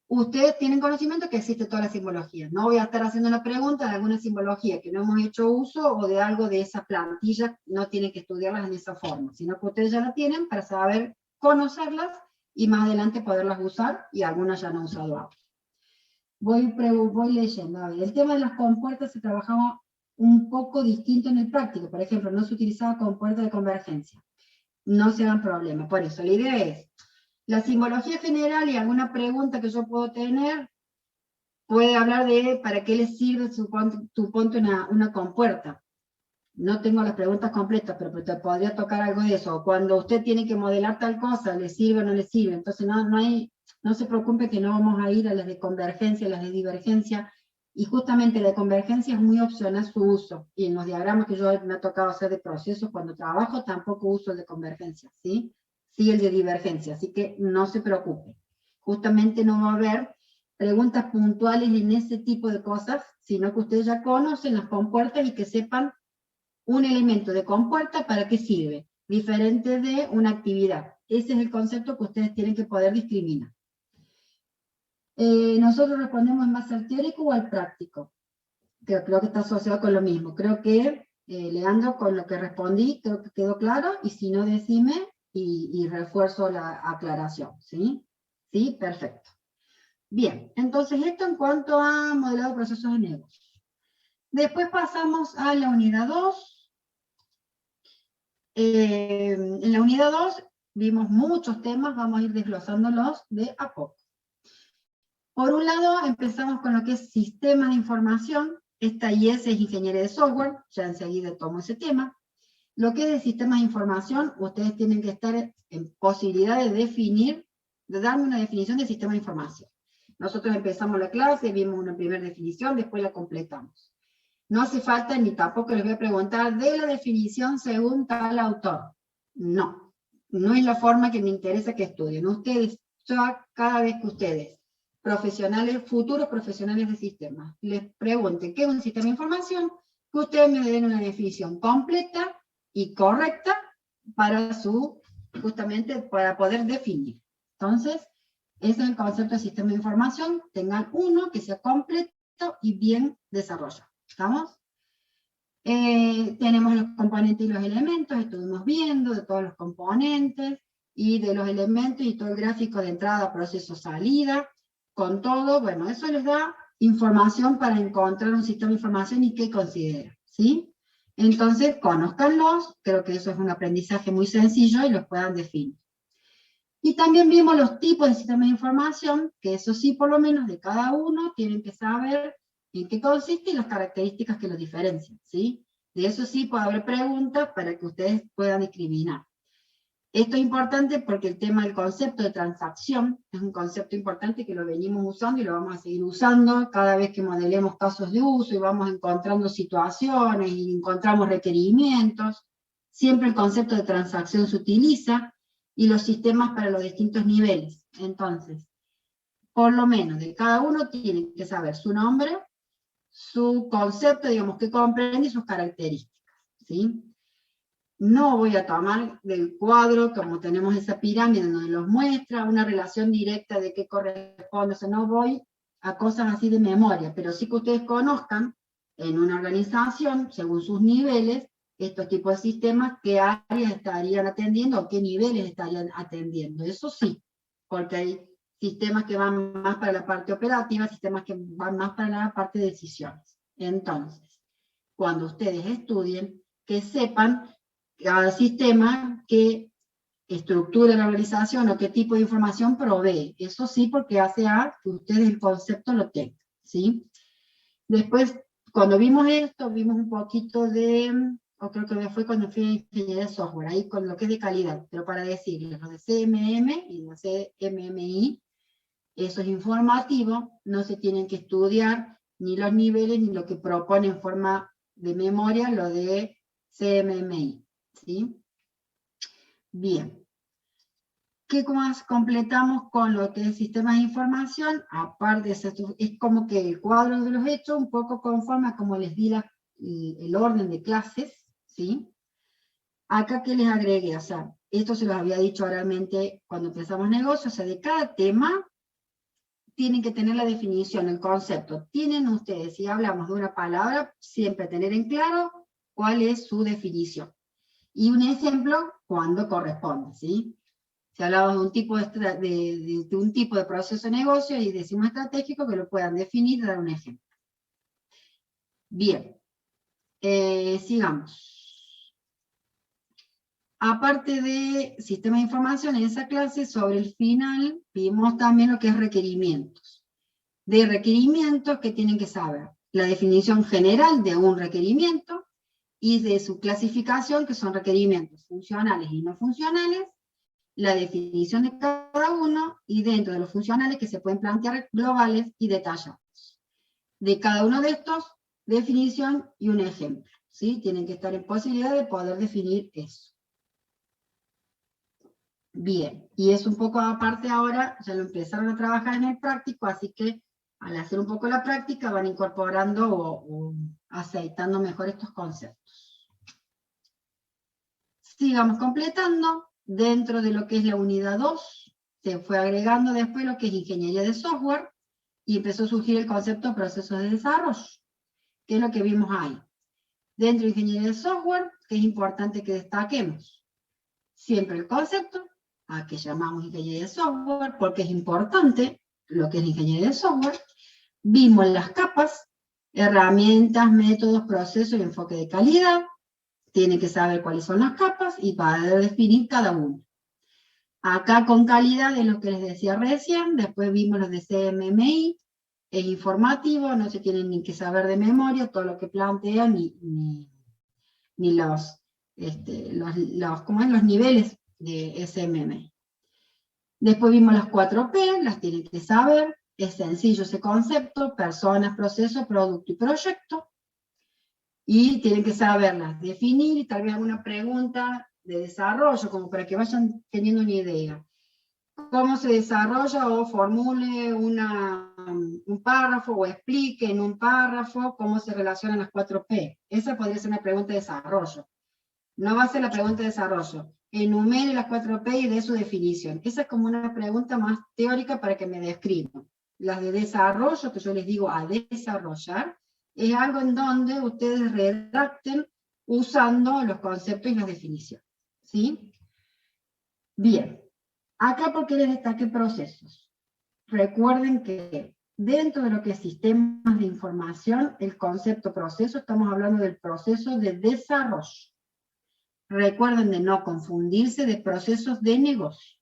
Ustedes tienen conocimiento que existe toda la simbología. No voy a estar haciendo una pregunta de alguna simbología que no hemos hecho uso o de algo de esa plantilla, no tienen que estudiarlas en esa forma, sino que ustedes ya la tienen para saber conocerlas y más adelante poderlas usar, y algunas ya no han usado ahora. Voy leyendo. A ver, el tema de las compuertas se trabajaba un poco distinto en el práctico. Por ejemplo, no se utilizaba compuerta de convergencia. No se dan problemas. Por eso, la idea es, la simbología general y alguna pregunta que yo puedo tener, puede hablar de para qué les sirve, suponte una compuerta. No tengo las preguntas completas, pero te podría tocar algo de eso. O cuando usted tiene que modelar tal cosa, ¿le sirve o no le sirve? Entonces no se preocupe que no vamos a ir a las de convergencia, a las de divergencia. Y justamente la de convergencia es muy opcional su uso. Y en los diagramas que yo me ha tocado hacer de procesos cuando trabajo, tampoco uso el de convergencia, ¿sí? Sí el de divergencia, así que no se preocupe. Justamente no va a haber preguntas puntuales en ese tipo de cosas, sino que ustedes ya conocen las compuertas y que sepan un elemento de compuerta, ¿para qué sirve? Diferente de una actividad. Ese es el concepto que ustedes tienen que poder discriminar. Nosotros respondemos en base al teórico o al práctico. Creo que está asociado con lo mismo. Creo que, Leandro, con lo que respondí, creo que quedó claro, y si no, decime, y refuerzo la aclaración, ¿sí? ¿Sí? Perfecto. Bien, entonces esto en cuanto a modelado de procesos de negocio. Después pasamos a la unidad 2. En la unidad 2 vimos muchos temas, vamos a ir desglosándolos de a poco. Por un lado, empezamos con lo que es sistema de información. Esta IS es ingeniería de software, ya enseguida tomo ese tema. Lo que es de sistemas de información, ustedes tienen que estar en posibilidad de definir, de darme una definición de sistema de información. Nosotros empezamos la clase, vimos una primera definición, después la completamos. No hace falta ni tampoco les voy a preguntar de la definición según tal autor. No, no es la forma que me interesa que estudien. Ustedes, cada vez que ustedes, profesionales, futuros profesionales de sistemas, les pregunten qué es un sistema de información, que ustedes me den una definición completa y correcta para justamente para poder definir. Entonces, ese es el concepto de sistema de información. Tengan uno que sea completo y bien desarrollado. ¿Estamos? Tenemos los componentes y los elementos, estuvimos viendo de todos los componentes y de los elementos y todo el gráfico de entrada, proceso, salida, con todo, bueno, eso les da información para encontrar un sistema de información y qué considera, ¿sí? Entonces, conózcanlos, creo que eso es un aprendizaje muy sencillo y los puedan definir. Y también vimos los tipos de sistemas de información, que eso sí, por lo menos de cada uno, tienen que saber en qué consiste y las características que los diferencian, ¿sí? De eso sí puede haber preguntas para que ustedes puedan discriminar. Esto es importante porque el tema del concepto de transacción es un concepto importante que lo venimos usando y lo vamos a seguir usando cada vez que modelemos casos de uso y vamos encontrando situaciones y encontramos requerimientos. Siempre el concepto de transacción se utiliza y los sistemas para los distintos niveles. Entonces, por lo menos de cada uno tienen que saber su nombre, su concepto, digamos, que comprende y sus características, ¿sí? No voy a tomar del cuadro, como tenemos esa pirámide donde los muestra, una relación directa de qué corresponde, o sea, no voy a cosas así de memoria, pero sí que ustedes conozcan en una organización, según sus niveles, estos tipos de sistemas, qué áreas estarían atendiendo o qué niveles estarían atendiendo. Eso sí, porque hay sistemas que van más para la parte operativa, sistemas que van más para la parte de decisiones. Entonces, cuando ustedes estudien, que sepan cada sistema que estructura la organización o qué tipo de información provee. Eso sí, porque hace a que ustedes el concepto lo tengan, ¿sí? Después, cuando vimos esto, vimos un poquito de, o creo que fue cuando fui a ingeniería de software, ahí con lo que es de calidad, pero para decirles, lo de CMM y lo de CMMI, eso es informativo, no se tienen que estudiar ni los niveles ni lo que propone en forma de memoria lo de CMMI, ¿sí? Bien. ¿Qué más completamos con lo que es sistemas de información? Aparte, es como que el cuadro de los hechos, un poco conforme a como les di el orden de clases, ¿sí? Acá que les agregué, o sea, esto se los había dicho oralmente cuando empezamos negocios, o sea, de cada tema tienen que tener la definición, el concepto. Tienen ustedes, si hablamos de una palabra, siempre tener en claro cuál es su definición. Y un ejemplo cuando corresponde, ¿sí? Si hablamos de un tipo de proceso de negocio y decimos estratégico, que lo puedan definir y dar un ejemplo. Bien, sigamos. Aparte de sistema de información, en esa clase, sobre el final, vimos también lo que es requerimientos. De requerimientos que tienen que saber la definición general de un requerimiento y de su clasificación, que son requerimientos funcionales y no funcionales, la definición de cada uno y dentro de los funcionales que se pueden plantear globales y detallados. De cada uno de estos, definición y un ejemplo, ¿sí? Tienen que estar en posibilidad de poder definir eso. Bien, y es un poco aparte ahora, ya lo empezaron a trabajar en el práctico, así que al hacer un poco la práctica van incorporando o aceitando mejor estos conceptos. Sigamos completando. Dentro de lo que es la unidad 2, se fue agregando después lo que es ingeniería de software, y empezó a surgir el concepto de procesos de desarrollo, que es lo que vimos ahí. Dentro de ingeniería de software, que es importante que destaquemos, siempre el concepto, a que llamamos ingeniería de software, porque es importante lo que es la ingeniería de software. Vimos las capas, herramientas, métodos, procesos y enfoque de calidad. Tiene que saber cuáles son las capas y para definir cada uno. Acá con calidad es lo que les decía recién, después vimos los de CMMI, es informativo, no se tienen ni que saber de memoria todo lo que plantean, ni los niveles de SMMI. Después vimos las 4P, las tienen que saber, es sencillo ese concepto, personas, proceso, producto y proyecto, y tienen que saberlas definir, y tal vez alguna pregunta de desarrollo, como para que vayan teniendo una idea. Cómo se desarrolla o formule un párrafo o explique en un párrafo cómo se relacionan las 4P. Esa podría ser una pregunta de desarrollo. No va a ser la pregunta de desarrollo. Enumere las 4P y dé su definición. Esa es como una pregunta más teórica para que me describan. Las de desarrollo, que yo les digo a desarrollar, es algo en donde ustedes redacten usando los conceptos y las definiciones. ¿Sí? Bien. Acá, ¿por qué les destaqué procesos? Recuerden que dentro de lo que es sistemas de información, el concepto proceso, estamos hablando del proceso de desarrollo. Recuerden de no confundirse de procesos de negocio.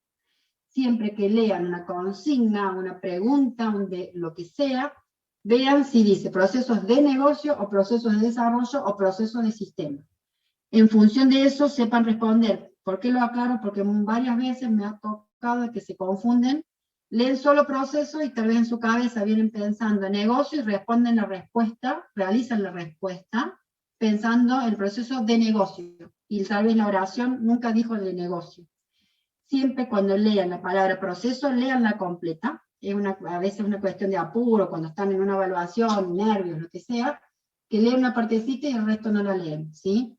Siempre que lean una consigna, una pregunta, lo que sea, vean si dice procesos de negocio o procesos de desarrollo o procesos de sistema. En función de eso, sepan responder. ¿Por qué lo aclaro? Porque varias veces me ha tocado que se confunden, leen solo proceso y tal vez en su cabeza vienen pensando en negocio y responden la respuesta, realizan la respuesta, pensando en el proceso de negocio. Y tal vez la oración nunca dijo el de negocio. Siempre cuando lean la palabra proceso, leanla completa. Es a veces una cuestión de apuro, cuando están en una evaluación, nervios, lo que sea, que leen una partecita y el resto no la leen, ¿sí?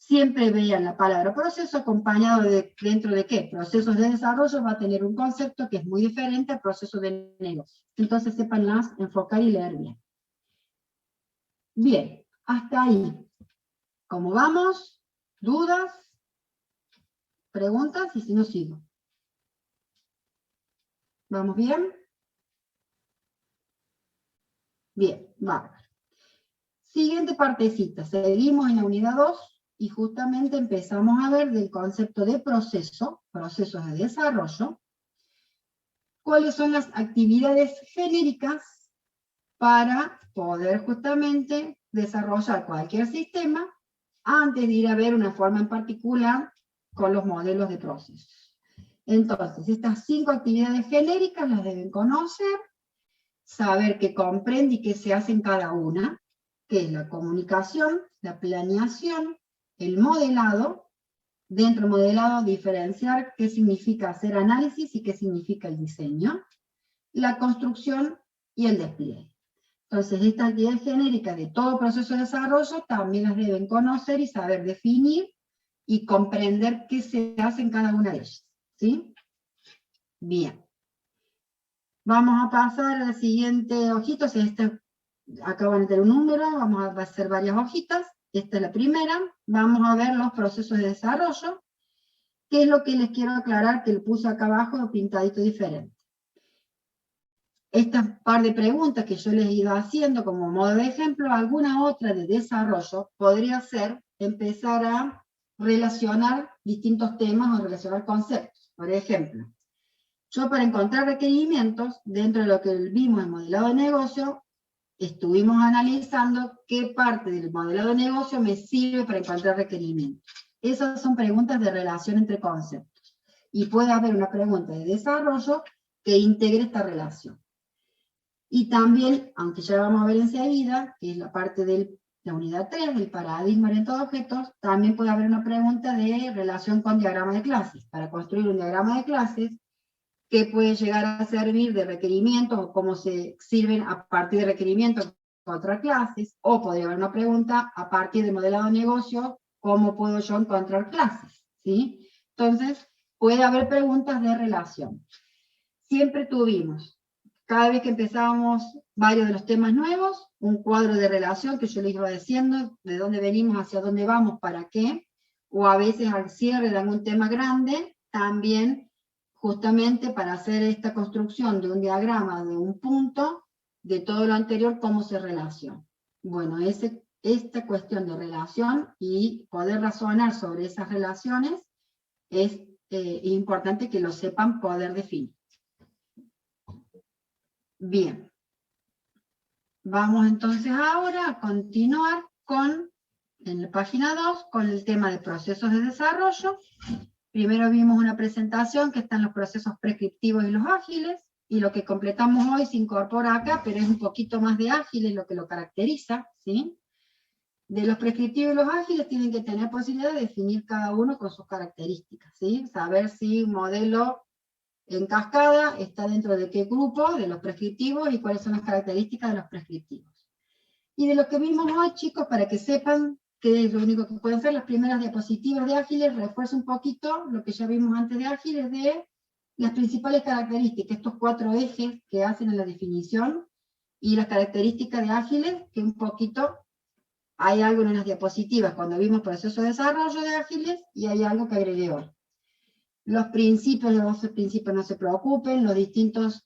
Siempre vean la palabra proceso acompañado de, ¿dentro de qué? Procesos de desarrollo va a tener un concepto que es muy diferente al proceso de negocio. Entonces sépanlas enfocar y leer bien. Bien, hasta ahí. ¿Cómo vamos? ¿Dudas? ¿Preguntas? Y si no, sigo. ¿Vamos bien? Bien, bárbaro. Siguiente partecita. Seguimos en la unidad 2 y justamente empezamos a ver del concepto de proceso, procesos de desarrollo, cuáles son las actividades genéricas para poder justamente desarrollar cualquier sistema antes de ir a ver una forma en particular con los modelos de procesos. Entonces, estas 5 actividades genéricas las deben conocer, saber qué comprende y qué se hace en cada una, que es la comunicación, la planeación, el modelado, dentro del modelado diferenciar qué significa hacer análisis y qué significa el diseño, la construcción y el despliegue. Entonces, estas actividades genéricas de todo proceso de desarrollo también las deben conocer y saber definir y comprender qué se hace en cada una de ellas. ¿Sí? Bien. Vamos a pasar a la siguiente hojita. O sea, acá van a tener un número, vamos a hacer varias hojitas. Esta es la primera. Vamos a ver los procesos de desarrollo. ¿Qué es lo que les quiero aclarar? Que lo puse acá abajo pintadito diferente. Estas par de preguntas que yo les he ido haciendo como modo de ejemplo, alguna otra de desarrollo podría ser empezar a relacionar distintos temas o relacionar conceptos. Por ejemplo, yo para encontrar requerimientos, dentro de lo que vimos en modelado de negocio, estuvimos analizando qué parte del modelado de negocio me sirve para encontrar requerimientos. Esas son preguntas de relación entre conceptos. Y puede haber una pregunta de desarrollo que integre esta relación. Y también, aunque ya vamos a ver enseguida, que es la parte de la unidad 3, del paradigma orientado a objetos, también puede haber una pregunta de relación con diagrama de clases. Para construir un diagrama de clases, que puede llegar a servir de requerimientos o cómo se sirven a partir de requerimientos para otras clases, o podría haber una pregunta a partir de modelado de negocio, ¿cómo puedo yo encontrar clases? ¿Sí? Entonces, puede haber preguntas de relación. Siempre tuvimos, cada vez que empezábamos varios de los temas nuevos, un cuadro de relación que yo les iba diciendo, de dónde venimos, hacia dónde vamos, para qué, o a veces al cierre de algún tema grande, también justamente para hacer esta construcción de un diagrama de un punto, de todo lo anterior, cómo se relaciona. Bueno, esta cuestión de relación y poder razonar sobre esas relaciones es importante que lo sepan poder definir. Bien. Vamos entonces ahora a continuar con, en la página 2, con el tema de procesos de desarrollo. Primero vimos una presentación que están los procesos prescriptivos y los ágiles, y lo que completamos hoy se incorpora acá, pero es un poquito más de ágiles lo que lo caracteriza, ¿sí? De los prescriptivos y los ágiles tienen que tener posibilidad de definir cada uno con sus características, ¿sí? Saber si un modelo en cascada está dentro de qué grupo de los prescriptivos y cuáles son las características de los prescriptivos. Y de lo que vimos hoy, chicos, para que sepan que es lo único que pueden hacer, las primeras diapositivas de ágiles, refuerzo un poquito lo que ya vimos antes de ágiles, de las principales características, estos 4 ejes que hacen en la definición, y las características de ágiles, que un poquito hay algo en las diapositivas, cuando vimos proceso de desarrollo de ágiles, y hay algo que agregué hoy. Los principios no se preocupen, los distintos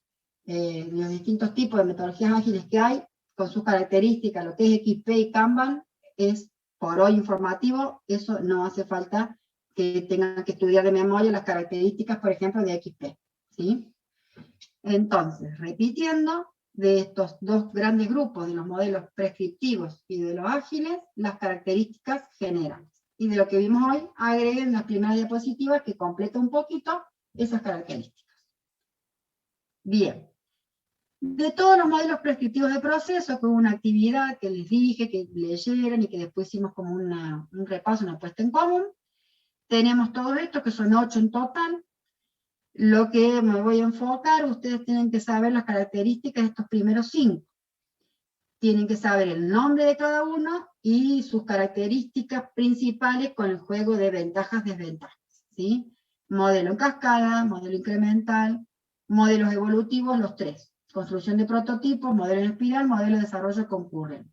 tipos de metodologías ágiles que hay, con sus características, lo que es XP y Kanban, es por hoy informativo, eso no hace falta que tengan que estudiar de memoria las características, por ejemplo, de XP, ¿sí? Entonces, repitiendo, de estos 2 grandes grupos, de los modelos prescriptivos y de los ágiles, las características generales. Y de lo que vimos hoy, agreguen las primeras diapositivas que completa un poquito esas características. Bien. De todos los modelos prescriptivos de proceso, que hubo una actividad que les dije, que leyeran y que después hicimos como un repaso, una puesta en común, tenemos todos estos, que son 8 en total. Lo que me voy a enfocar, ustedes tienen que saber las características de estos primeros 5. Tienen que saber el nombre de cada uno y sus características principales con el juego de ventajas-desventajas, ¿sí? Modelo en cascada, modelo incremental, modelos evolutivos, los 3. Construcción de prototipos, modelo en espiral, modelo de desarrollo concurrente.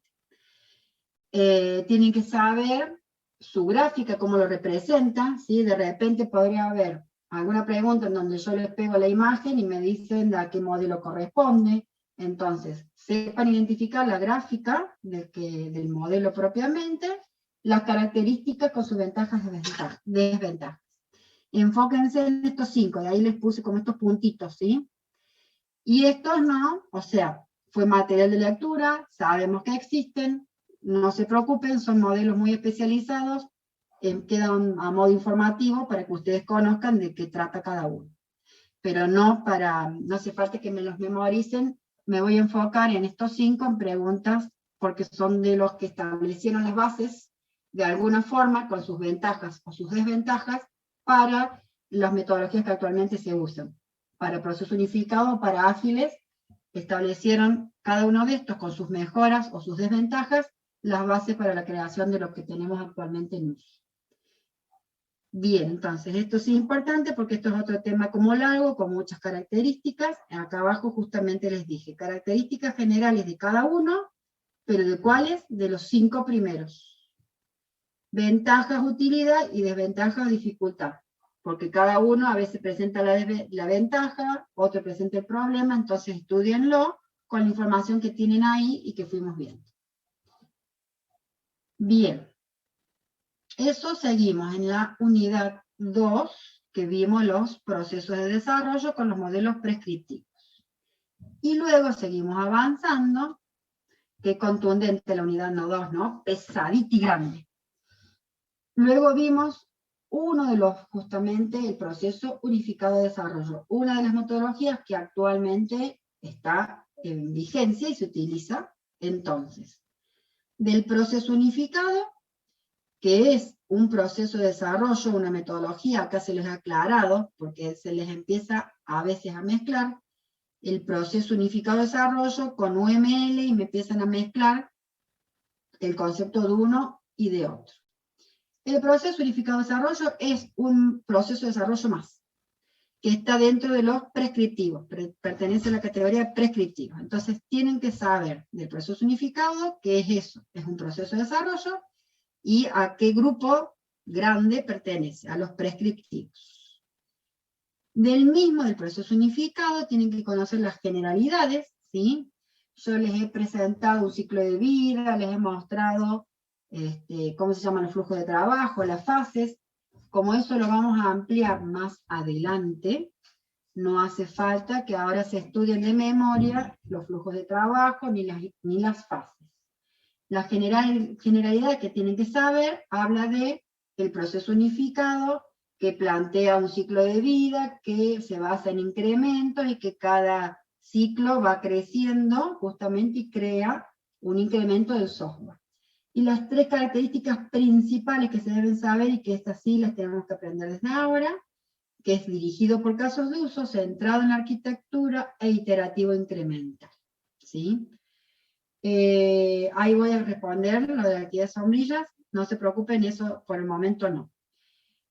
Tienen que saber su gráfica, cómo lo representa, ¿sí? De repente podría haber alguna pregunta en donde yo les pego la imagen y me dicen a qué modelo corresponde. Entonces, sepan identificar la gráfica del modelo propiamente, las características con sus ventajas y desventajas. Enfóquense en estos 5, de ahí les puse como estos puntitos, ¿sí? Y estos no, o sea, fue material de lectura, sabemos que existen, no se preocupen, son modelos muy especializados, quedan a modo informativo para que ustedes conozcan de qué trata cada uno. Pero no hace falta que me los memoricen, me voy a enfocar en estos 5 en preguntas, porque son de los que establecieron las bases, de alguna forma, con sus ventajas o sus desventajas, para las metodologías que actualmente se usan. Para proceso unificado o para ágiles, establecieron cada uno de estos con sus mejoras o sus desventajas, las bases para la creación de lo que tenemos actualmente en uso. Bien, entonces esto sí es importante porque esto es otro tema como largo, con muchas características. Acá abajo justamente les dije, características generales de cada uno, pero ¿de cuáles? De los 5 primeros. Ventajas, utilidad y desventajas, dificultad. Porque cada uno a veces presenta la ventaja, otro presenta el problema, entonces estudienlo con la información que tienen ahí y que fuimos viendo. Bien. Eso seguimos en la unidad 2, que vimos los procesos de desarrollo con los modelos prescriptivos. Y luego seguimos avanzando, qué contundente la unidad 2, ¿no? Pesadita y grande. Luego vimos uno de los, justamente, el proceso unificado de desarrollo, una de las metodologías que actualmente está en vigencia y se utiliza entonces. Del proceso unificado, que es un proceso de desarrollo, una metodología, acá se les ha aclarado, porque se les empieza a veces a mezclar el proceso unificado de desarrollo con UML y me empiezan a mezclar el concepto de uno y de otro. El proceso unificado de desarrollo es un proceso de desarrollo más, que está dentro de los prescriptivos, pertenece a la categoría prescriptiva. Entonces tienen que saber del proceso unificado, qué es eso, es un proceso de desarrollo, y a qué grupo grande pertenece a los prescriptivos. Del proceso unificado, tienen que conocer las generalidades, ¿sí? Yo les he presentado un ciclo de vida, les he mostrado cómo se llaman los flujos de trabajo, las fases. Como eso lo vamos a ampliar más adelante, no hace falta que ahora se estudien de memoria los flujos de trabajo ni las fases. La generalidad que tienen que saber habla de el proceso unificado, que plantea un ciclo de vida que se basa en incrementos y que cada ciclo va creciendo justamente y crea un incremento del software. Y las 3 características principales que se deben saber, y que estas sí las tenemos que aprender desde ahora, que es dirigido por casos de uso, centrado en la arquitectura e iterativo incremental. ¿Sí? Ahí voy a responder lo de la actividad de sombrillas, no se preocupen, eso por el momento no.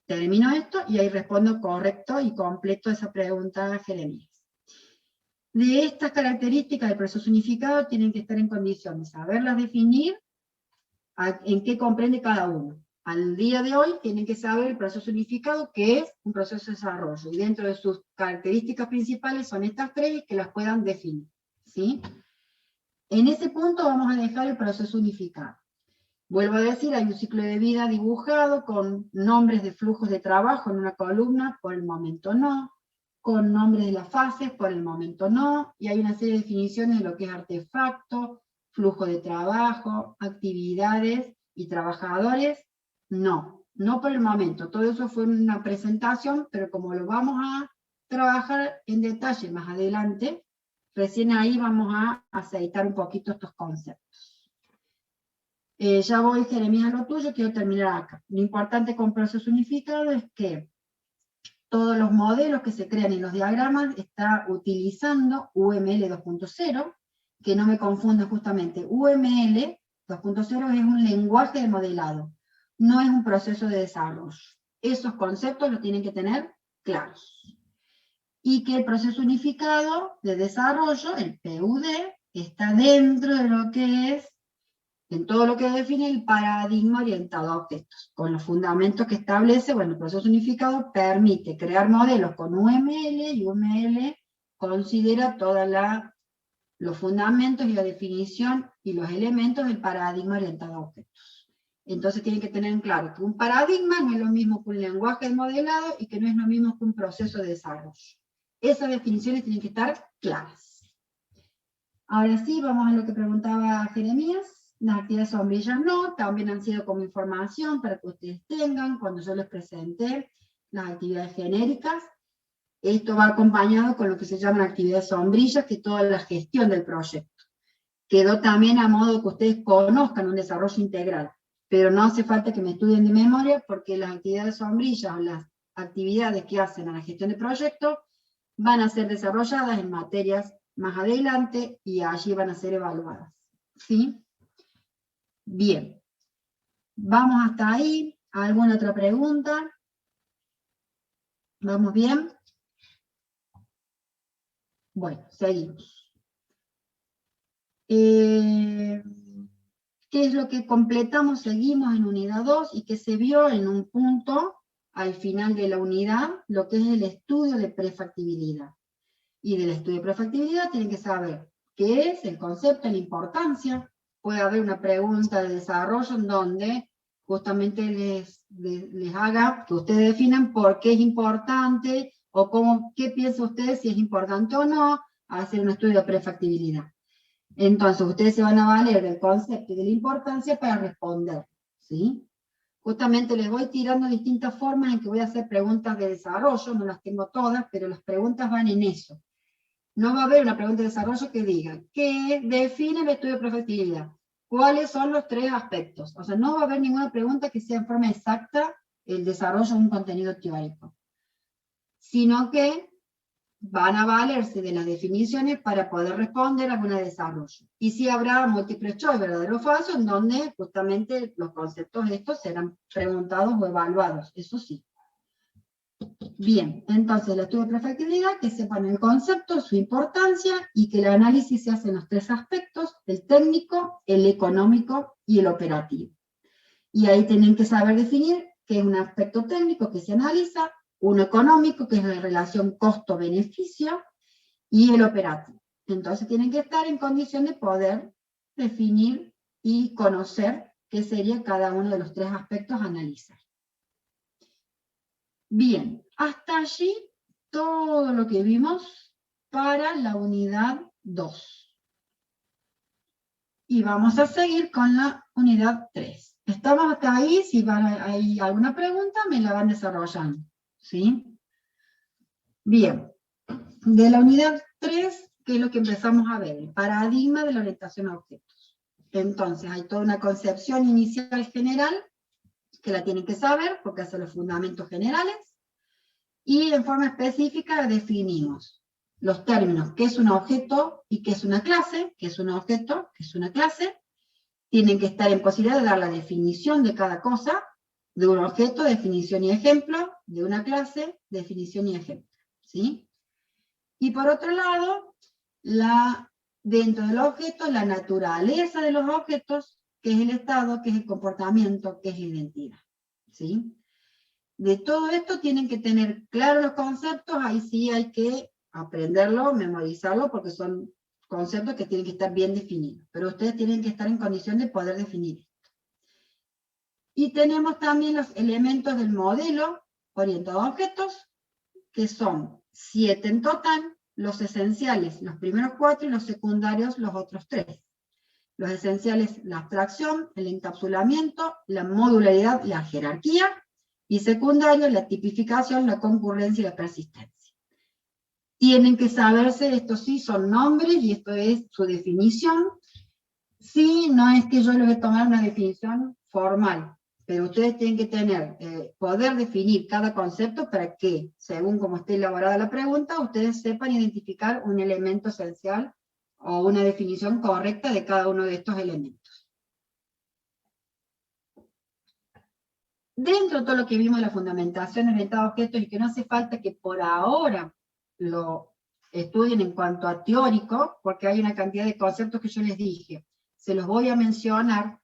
Termino esto y ahí respondo correcto y completo esa pregunta, Jeremías. De estas características del proceso unificado tienen que estar en condición de saberlas definir, en qué comprende cada uno. Al día de hoy tienen que saber el proceso unificado, que es un proceso de desarrollo, y dentro de sus características principales son estas 3 que las puedan definir. ¿Sí? En ese punto vamos a dejar el proceso unificado. Vuelvo a decir, hay un ciclo de vida dibujado con nombres de flujos de trabajo en una columna, por el momento no, con nombres de las fases, por el momento no, y hay una serie de definiciones de lo que es artefacto, flujo de trabajo, actividades y trabajadores, no por el momento. Todo eso fue una presentación, pero como lo vamos a trabajar en detalle más adelante, recién ahí vamos a aceitar un poquito estos conceptos. Ya voy, Jeremías, a lo tuyo, quiero terminar acá. Lo importante con proceso unificado es que todos los modelos que se crean en los diagramas está utilizando UML 2.0, que no me confunda justamente. UML 2.0 es un lenguaje de modelado, no es un proceso de desarrollo. Esos conceptos los tienen que tener claros. Y que el proceso unificado de desarrollo, el PUD, está dentro de lo que es, en todo lo que define el paradigma orientado a objetos, con los fundamentos que establece. Bueno, el proceso unificado permite crear modelos con UML, y UML considera todos los fundamentos y la definición y los elementos del paradigma orientado a objetos. Entonces tienen que tener en claro que un paradigma no es lo mismo que un lenguaje de modelado y que no es lo mismo que un proceso de desarrollo. Esas definiciones tienen que estar claras. Ahora sí, vamos a lo que preguntaba Jeremías. Las actividades sombrillas no, también han sido como información para que ustedes tengan cuando yo les presenté las actividades genéricas. Esto va acompañado con lo que se llaman actividades sombrillas, que es toda la gestión del proyecto. Quedó también a modo que ustedes conozcan un desarrollo integral, pero no hace falta que me estudien de memoria, porque las actividades sombrillas o las actividades que hacen a la gestión de proyectos van a ser desarrolladas en materias más adelante y allí van a ser evaluadas. ¿Sí? Bien. ¿Vamos hasta ahí? ¿Alguna otra pregunta? ¿Vamos bien? Bueno, seguimos. ¿Qué es lo que completamos? Seguimos en unidad 2 y que se vio en un punto al final de la unidad, lo que es el estudio de prefactibilidad. Y del estudio de prefactibilidad tienen que saber qué es el concepto, la importancia. Puede haber una pregunta de desarrollo en donde justamente les haga que ustedes definan por qué es importante, o qué piensan ustedes si es importante o no hacer un estudio de prefactibilidad. Entonces ustedes se van a valer del concepto y de la importancia para responder, ¿sí? Justamente les voy tirando distintas formas en que voy a hacer preguntas de desarrollo, no las tengo todas, pero las preguntas van en eso. No va a haber una pregunta de desarrollo que diga, ¿qué define el estudio de prefactibilidad? ¿Cuáles son los 3 aspectos? O sea, no va a haber ninguna pregunta que sea en forma exacta el desarrollo de un contenido teórico, sino que van a valerse de las definiciones para poder responder a alguna desarrollo. Y sí habrá múltiple choice, verdadero o falso, en donde justamente los conceptos estos serán preguntados o evaluados, eso sí. Bien, entonces el estudio de prefactibilidad, que sepan el concepto, su importancia, y que el análisis se hace en los 3 aspectos: el técnico, el económico y el operativo. Y ahí tienen que saber definir que es un aspecto técnico que se analiza, uno económico, que es la relación costo-beneficio, y el operativo. Entonces tienen que estar en condición de poder definir y conocer qué sería cada uno de los tres aspectos a analizar. Bien, hasta allí todo lo que vimos para la unidad 2. Y vamos a seguir con la unidad 3. Estamos hasta ahí, si hay alguna pregunta me la van desarrollando, ¿sí? Bien, de la unidad 3, ¿qué es lo que empezamos a ver? El paradigma de la orientación a objetos. Entonces, hay toda una concepción inicial general, que la tienen que saber, porque hace los fundamentos generales, y en forma específica definimos los términos, qué es un objeto y qué es una clase, qué es un objeto, qué es una clase. Tienen que estar en posibilidad de dar la definición de cada cosa, de un objeto, definición y ejemplo, de una clase, definición y ejemplo, ¿sí? Y por otro lado, dentro del objeto, la naturaleza de los objetos, que es el estado, que es el comportamiento, que es la identidad, ¿sí? De todo esto tienen que tener claros los conceptos, ahí sí hay que aprenderlo, memorizarlo, porque son conceptos que tienen que estar bien definidos, pero ustedes tienen que estar en condición de poder definir esto. Y tenemos también los elementos del modelo orientado a objetos, que son 7 en total, los esenciales, los primeros 4, y los secundarios, los otros 3. Los esenciales, la abstracción, el encapsulamiento, la modularidad, la jerarquía, y secundario, la tipificación, la concurrencia y la persistencia. Tienen que saberse, estos sí son nombres, y esto es su definición. Sí, no es que yo les voy a tomar una definición formal, pero ustedes tienen que tener, poder definir cada concepto para que, según como esté elaborada la pregunta, ustedes sepan identificar un elemento esencial o una definición correcta de cada uno de estos elementos. Dentro de todo lo que vimos de la fundamentación orientada a objetos, y que no hace falta que por ahora lo estudien en cuanto a teórico, porque hay una cantidad de conceptos que yo les dije, se los voy a mencionar,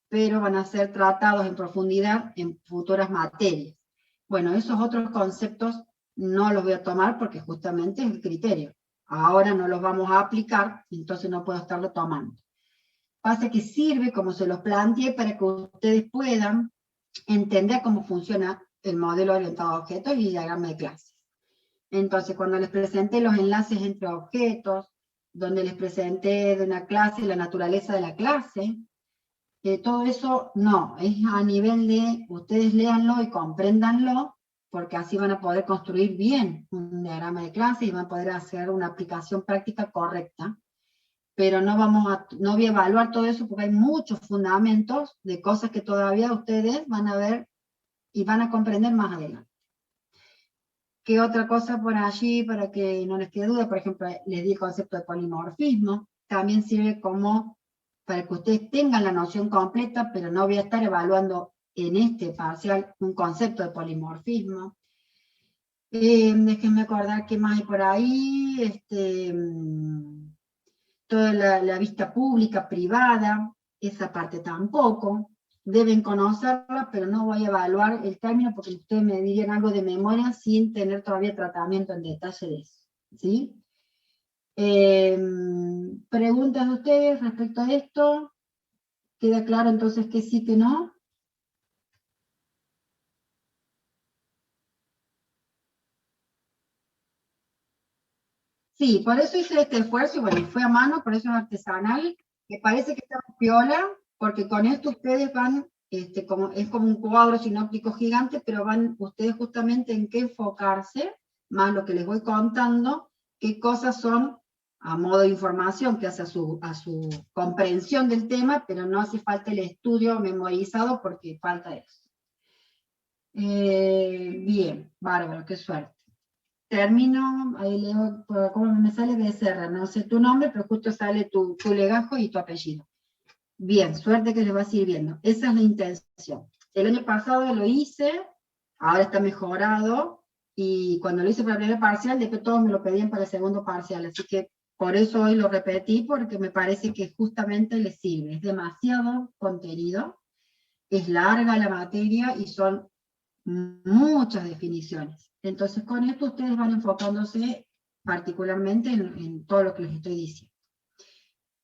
pero van a ser tratados en profundidad en futuras materias. Bueno, esos otros conceptos no los voy a tomar porque justamente es el criterio. Ahora no los vamos a aplicar, entonces no puedo estarlo tomando. Pasa que sirve, como se los planteé, para que ustedes puedan entender cómo funciona el modelo orientado a objetos y diagrama de clases. Entonces, cuando les presenté los enlaces entre objetos, donde les presenté de una clase la naturaleza de la clase, todo eso no, es a nivel de ustedes léanlo y compréndanlo, porque así van a poder construir bien un diagrama de clase y van a poder hacer una aplicación práctica correcta. Pero no voy a evaluar todo eso porque hay muchos fundamentos de cosas que todavía ustedes van a ver y van a comprender más adelante. ¿Qué otra cosa por allí para que no les quede duda? Por ejemplo, les di el concepto de polimorfismo, también sirve como para que ustedes tengan la noción completa, pero no voy a estar evaluando en este parcial un concepto de polimorfismo. Déjenme acordar qué más hay por ahí, toda la vista pública, privada, esa parte tampoco. Deben conocerla, pero no voy a evaluar el término porque ustedes me dirían algo de memoria sin tener todavía tratamiento en detalle de eso, ¿sí? ¿Preguntas de ustedes respecto a esto? ¿Queda claro entonces que sí, que no? Sí, por eso hice este esfuerzo, y bueno, fue a mano, por eso es artesanal, me parece que está piola, porque con esto ustedes van, es como un cuadro sinóptico gigante, pero van ustedes justamente en qué enfocarse, más lo que les voy contando, qué cosas son a modo de información que hace a su comprensión del tema, pero no hace falta el estudio memorizado porque falta eso. Bien, bárbaro, qué suerte. Termino, ahí leo, ¿cómo me sale? Becerra, no sé tu nombre, pero justo sale tu legajo y tu apellido. Bien, suerte que les va sirviendo. Esa es la intención. El año pasado lo hice, ahora está mejorado, y cuando lo hice para el primer parcial, después todos me lo pedían para el segundo parcial, así que por eso hoy lo repetí, porque me parece que justamente les sirve. Es demasiado contenido, es larga la materia, y son muchas definiciones. Entonces con esto ustedes van enfocándose particularmente en todo lo que les estoy diciendo.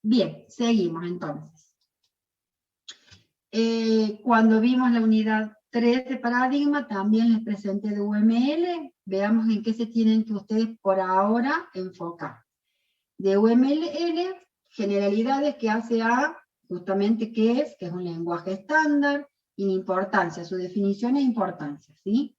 Bien, seguimos entonces. Cuando vimos la unidad 3 de paradigma, también les presenté de UML. Veamos en qué se tienen que ustedes por ahora enfocar. De UML, generalidades que hace a, justamente qué es, que es un lenguaje estándar, y importancia, su definición e importancia, ¿sí?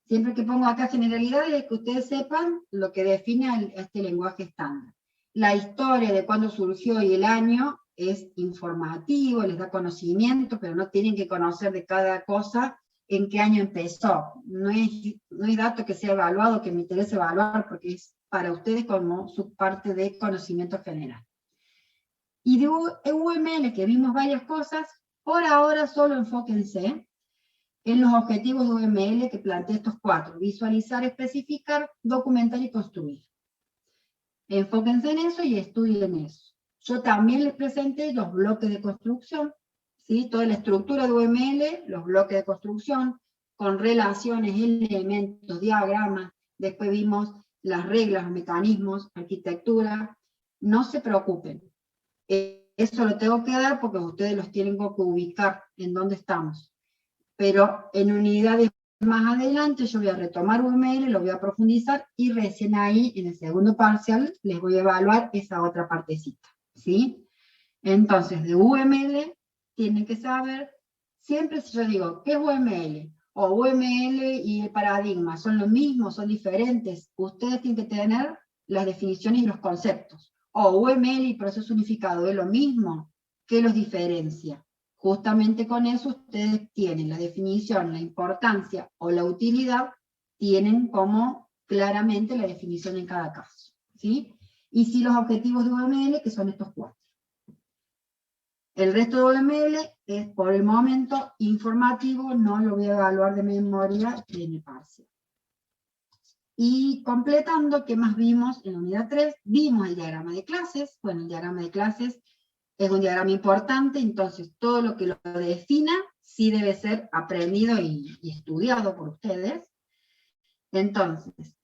Siempre que pongo acá generalidades es que ustedes sepan lo que define a este lenguaje estándar. La historia de cuándo surgió y el año es informativo, les da conocimiento, pero no tienen que conocer de cada cosa en qué año empezó. No hay dato que sea evaluado, que me interese evaluar, porque es para ustedes como su parte de conocimiento general. Y de UML, que vimos varias cosas, por ahora solo enfóquense en los objetivos de UML que planteé estos 4: visualizar, especificar, documentar y construir. Enfóquense en eso y estudien eso. Yo también les presenté los bloques de construcción, ¿sí? Toda la estructura de UML, los bloques de construcción, con relaciones, elementos, diagramas. Después vimos las reglas, los mecanismos, arquitectura. No se preocupen. Eso lo tengo que dar porque ustedes los tienen que ubicar en dónde estamos. Pero en unidades más adelante yo voy a retomar UML, lo voy a profundizar, y recién ahí, en el segundo parcial, les voy a evaluar esa otra partecita, ¿sí? Entonces, de UML, tienen que saber, siempre si yo digo, ¿qué es UML? O UML y el paradigma, ¿son lo mismo? ¿Son diferentes? Ustedes tienen que tener las definiciones y los conceptos. O UML y proceso unificado, ¿es lo mismo? ¿Qué los diferencia? Justamente con eso ustedes tienen la definición, la importancia o la utilidad, tienen como claramente la definición en cada caso, ¿sí? Y si los objetivos de UML, que son estos 4. El resto de UML es por el momento informativo, no lo voy a evaluar de memoria en el parcial. Y completando, ¿qué más vimos en la unidad 3? Vimos el diagrama de clases. Bueno, el diagrama de clases es un diagrama importante, entonces todo lo que lo defina sí debe ser aprendido y estudiado por ustedes. Entonces,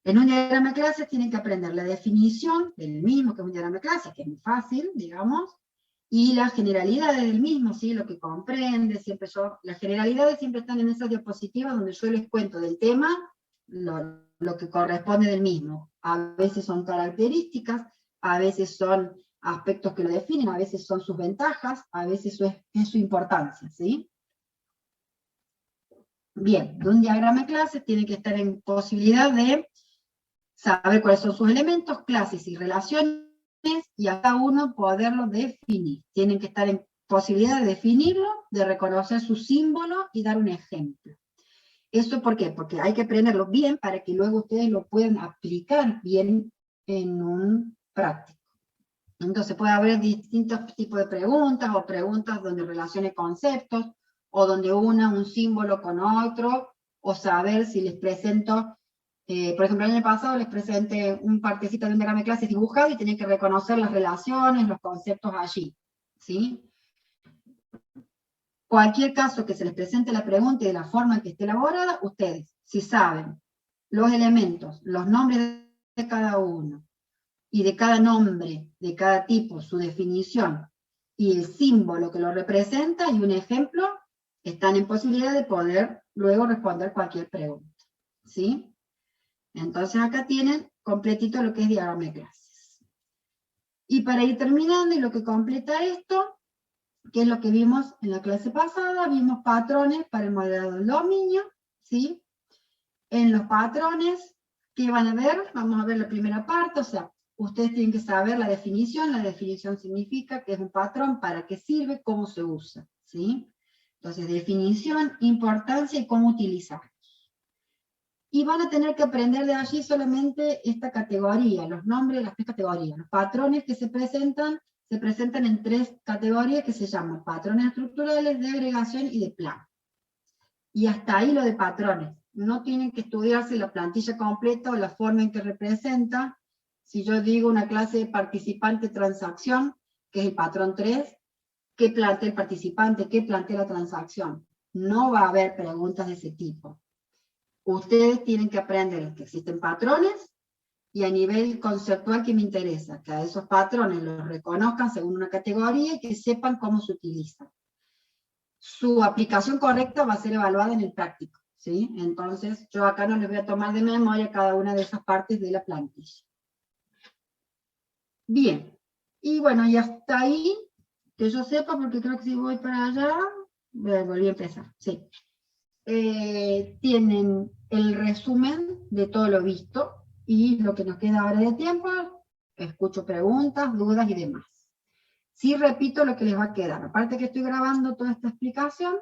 en un diagrama de clases tienen que aprender la definición del mismo, que es un diagrama de clases, que es muy fácil, digamos, y las generalidades del mismo, ¿sí? Lo que comprende, las generalidades siempre están en esas diapositivas donde yo les cuento del tema, lo que corresponde del mismo. A veces son características, a veces son aspectos que lo definen, a veces son sus ventajas, a veces es su importancia, ¿sí? Bien, de un diagrama de clases tiene que estar en posibilidad de saber cuáles son sus elementos, clases y relaciones, y a cada uno poderlo definir. Tienen que estar en posibilidad de definirlo, de reconocer su símbolo y dar un ejemplo. ¿Eso por qué? Porque hay que aprenderlo bien para que luego ustedes lo puedan aplicar bien en un práctico. Entonces puede haber distintos tipos de preguntas, o preguntas donde relacione conceptos, o donde una un símbolo con otro, o saber si les presento, por ejemplo, el año pasado les presenté un partecito de un diagrama de clases dibujado y tenían que reconocer las relaciones, los conceptos allí, ¿sí? Cualquier caso que se les presente la pregunta y de la forma en que esté elaborada, ustedes, si saben los elementos, los nombres de cada uno, y de cada nombre, de cada tipo, su definición, y el símbolo que lo representa, y un ejemplo, están en posibilidad de poder luego responder cualquier pregunta, ¿sí? Entonces acá tienen completito lo que es diagrama de clases. Y para ir terminando, y lo que completa esto, que es lo que vimos en la clase pasada, vimos patrones para el modelado del dominio, ¿sí? En los patrones, ¿qué van a ver? Vamos a ver la primera parte, o sea, ustedes tienen que saber la definición significa que es un patrón, para qué sirve, cómo se usa, ¿sí? Entonces, definición, importancia y cómo utilizar. Y van a tener que aprender de allí solamente esta categoría, los nombres de las 3 categorías. Los patrones que se presentan en 3 categorías que se llaman patrones estructurales, de agregación y de plano. Y hasta ahí lo de patrones. No tienen que estudiarse la plantilla completa o la forma en que representa. Si yo digo una clase de participante transacción, que es el patrón 3, ¿qué plantea el participante? ¿Qué plantea la transacción? no va a haber preguntas de ese tipo. Ustedes tienen que aprender que existen patrones, y a nivel conceptual que me interesa, que a esos patrones los reconozcan según una categoría y que sepan cómo se utilizan. Su aplicación correcta va a ser evaluada en el práctico, ¿sí? Entonces, yo acá no les voy a tomar de memoria cada una de esas partes de la plantilla. Bien, y bueno, y hasta ahí, que yo sepa, porque creo que si voy para allá, volví a empezar, sí. Tienen el resumen de todo lo visto, y lo que nos queda ahora de tiempo, escucho preguntas, dudas y demás. Sí repito lo que les va a quedar. Aparte que estoy grabando toda esta explicación,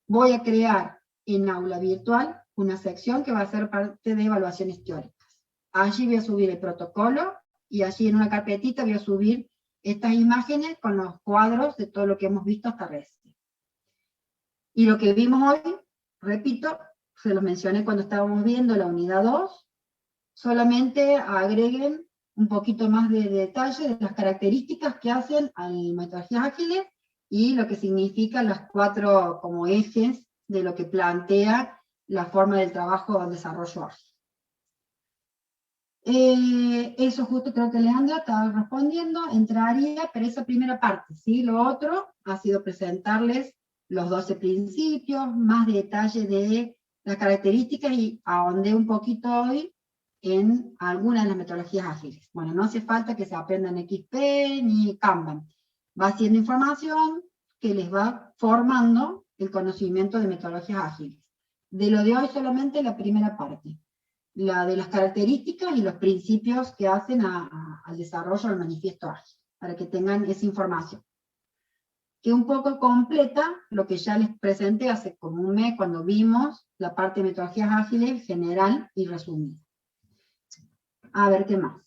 voy a crear en aula virtual una sección que va a ser parte de evaluaciones teóricas. Allí voy a subir el protocolo, y allí en una carpetita voy a subir estas imágenes con los cuadros de todo lo que hemos visto hasta recién. Y lo que vimos hoy, repito, se lo mencioné cuando estábamos viendo la unidad 2, solamente agreguen un poquito más de detalle de las características que hacen a metodologías ágiles y lo que significan las 4 como ejes de lo que plantea la forma del trabajo o desarrollo ágil. Eso justo creo que Leandra estaba respondiendo, entraría, pero esa primera parte, ¿sí? Lo otro ha sido presentarles los 12 principios, más detalle de las características, y ahondé un poquito hoy en algunas de las metodologías ágiles. Bueno, no hace falta que se aprendan XP ni Kanban. Va siendo información que les va formando el conocimiento de metodologías ágiles. De lo de hoy solamente la primera parte, la de las características y los principios que hacen al desarrollo del manifiesto ágil, para que tengan esa información. Que un poco completa lo que ya les presenté hace como un mes cuando vimos la parte de metodologías ágiles general y resumida. A ver, ¿qué más?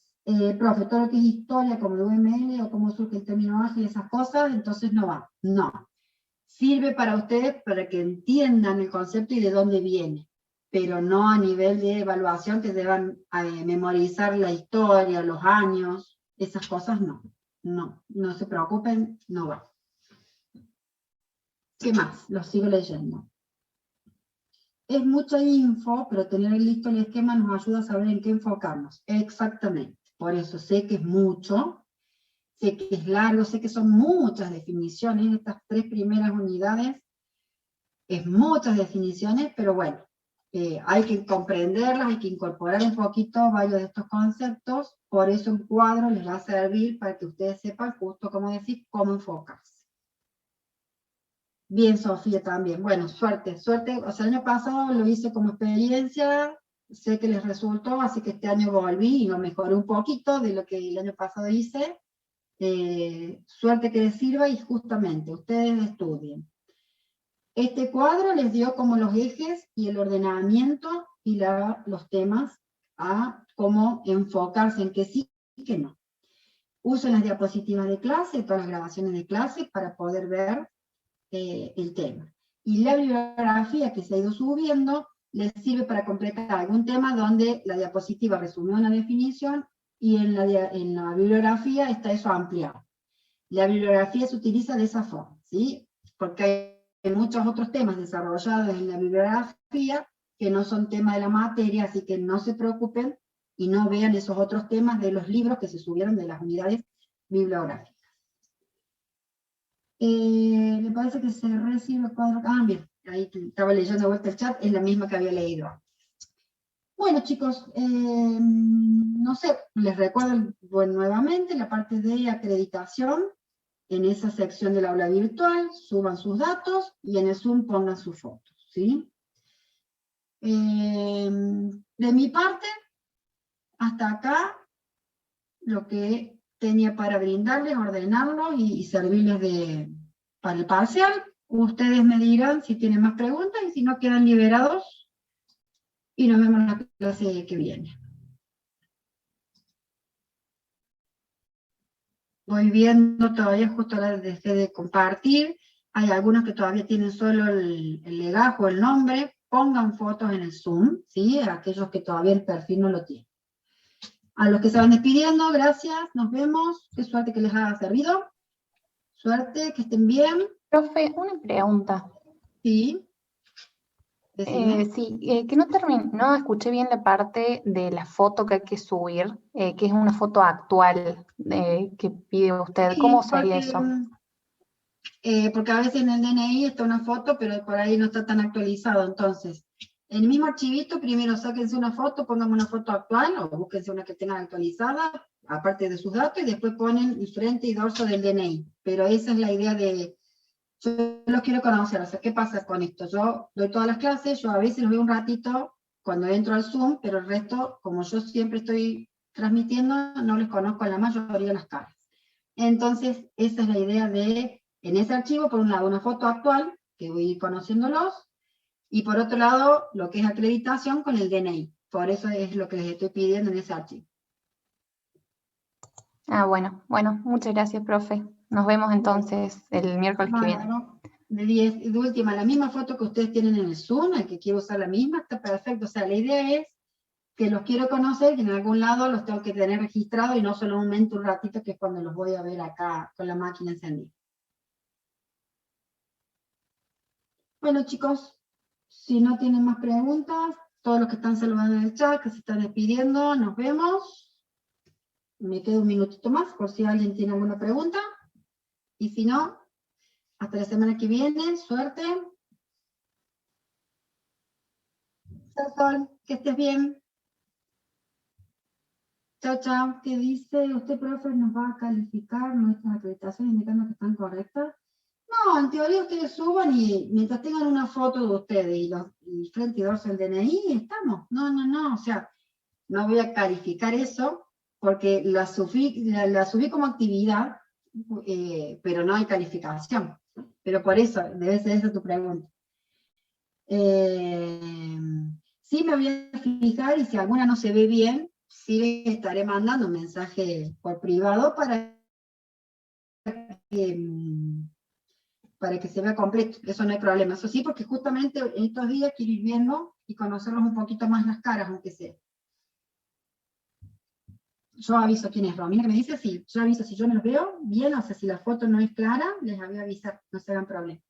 Profe, todo lo que es historia, como el UML o cómo surge el término ágil, esas cosas, entonces no va. No. Sirve para ustedes para que entiendan el concepto y de dónde viene, pero no a nivel de evaluación que deban memorizar la historia, los años, esas cosas no. No se preocupen, no va. ¿Qué más? Lo sigo leyendo. Es mucha info, pero tener listo el esquema nos ayuda a saber en qué enfocarnos. Exactamente. Por eso sé que es mucho, sé que es largo, sé que son muchas definiciones. Estas 3 primeras unidades es muchas definiciones, pero bueno, hay que comprenderlas, hay que incorporar un poquito varios de estos conceptos. Por eso el cuadro les va a servir para que ustedes sepan, justo como decís, cómo enfocarse. Bien, Sofía, también. Bueno, suerte. O sea, el año pasado lo hice como experiencia, sé que les resultó, así que este año volví y lo mejoré un poquito de lo que el año pasado hice. Suerte que les sirva, y justamente, ustedes estudien. Este cuadro les dio como los ejes y el ordenamiento y los temas a cómo enfocarse en qué sí y qué no. Usen las diapositivas de clase, todas las grabaciones de clase, para poder ver el tema. Y la bibliografía que se ha ido subiendo les sirve para completar algún tema donde la diapositiva resumió una definición y en la bibliografía está eso ampliado. La bibliografía se utiliza de esa forma, ¿sí? Porque hay muchos otros temas desarrollados en la bibliografía que no son tema de la materia, así que no se preocupen y no vean esos otros temas de los libros que se subieron de las unidades bibliográficas. Me parece que se recibe el cuadro. Ah, bien, ahí estaba leyendo de vuelta el chat, es la misma que había leído. Bueno, chicos, no sé, les recuerdo nuevamente la parte de acreditación. En esa sección del aula virtual, suban sus datos y en el Zoom pongan sus fotos, ¿sí? De mi parte, hasta acá, lo que tenía para brindarles, ordenarlo y servirles para el parcial. Ustedes me dirán si tienen más preguntas y si no, quedan liberados y nos vemos en la clase que viene. Voy viendo todavía, justo la dejé de compartir. Hay algunos que todavía tienen solo el legajo, el nombre. Pongan fotos en el Zoom, ¿sí? Aquellos que todavía el perfil no lo tienen. A los que se van despidiendo, gracias, nos vemos. Qué suerte que les haya servido. Suerte, que estén bien. Profe, una pregunta. Sí, decime. Sí, que no escuché bien la parte de la foto que hay que subir, que es una foto actual que pide usted. ¿Cómo Sí, sería eso? porque a veces en el DNI está una foto, pero por ahí no está tan actualizado. Entonces, en el mismo archivito, primero sáquense una foto, pongan una foto actual, o búsquense una que tengan actualizada, aparte de sus datos, y después ponen el frente y dorso del DNI. Pero esa es la idea de, yo los quiero conocer. O sea, ¿qué pasa con esto? Yo doy todas las clases, yo a veces los veo un ratito cuando entro al Zoom, pero el resto, como yo siempre estoy transmitiendo, no les conozco a la mayoría de las caras. Entonces, esa es la idea de, en ese archivo, por un lado, una foto actual, que voy a ir conociéndolos, y por otro lado, lo que es acreditación con el DNI. Por eso es lo que les estoy pidiendo en ese archivo. Ah, bueno, muchas gracias, profe. Nos vemos entonces el miércoles que viene. Bárbaro. De 10, de última, la misma foto que ustedes tienen en el Zoom, el que quiero usar la misma, está perfecto. O sea, la idea es que los quiero conocer, que en algún lado los tengo que tener registrados y no solamente un ratito, que es cuando los voy a ver acá con la máquina encendida. Bueno, chicos, si no tienen más preguntas, todos los que están saludando en el chat, que se están despidiendo, nos vemos. Me quedo un minutito más por si alguien tiene alguna pregunta. Y si no, hasta la semana que viene, suerte. Chao, Sol, que estés bien. Chao, chao. ¿Qué dice? ¿Usted, profe, nos va a calificar nuestras acreditaciones indicando que están correctas? No, en teoría ustedes suban y mientras tengan una foto de ustedes y el frente y dorso del DNI, estamos. No, o sea, no voy a calificar eso porque la subí como actividad, pero no hay calificación. Pero por eso, debe ser esa tu pregunta. Sí me voy a fijar y si alguna no se ve bien, sí les estaré mandando un mensaje por privado para que se vea completo. Eso no hay problema. Eso sí, porque justamente en estos días quiero ir viendo y conocerlos un poquito más las caras, aunque sea. Yo aviso quién es Romina, que me dice, sí, yo aviso si yo no los veo bien, o sea, si la foto no es clara, les voy a avisar, no se hagan problema.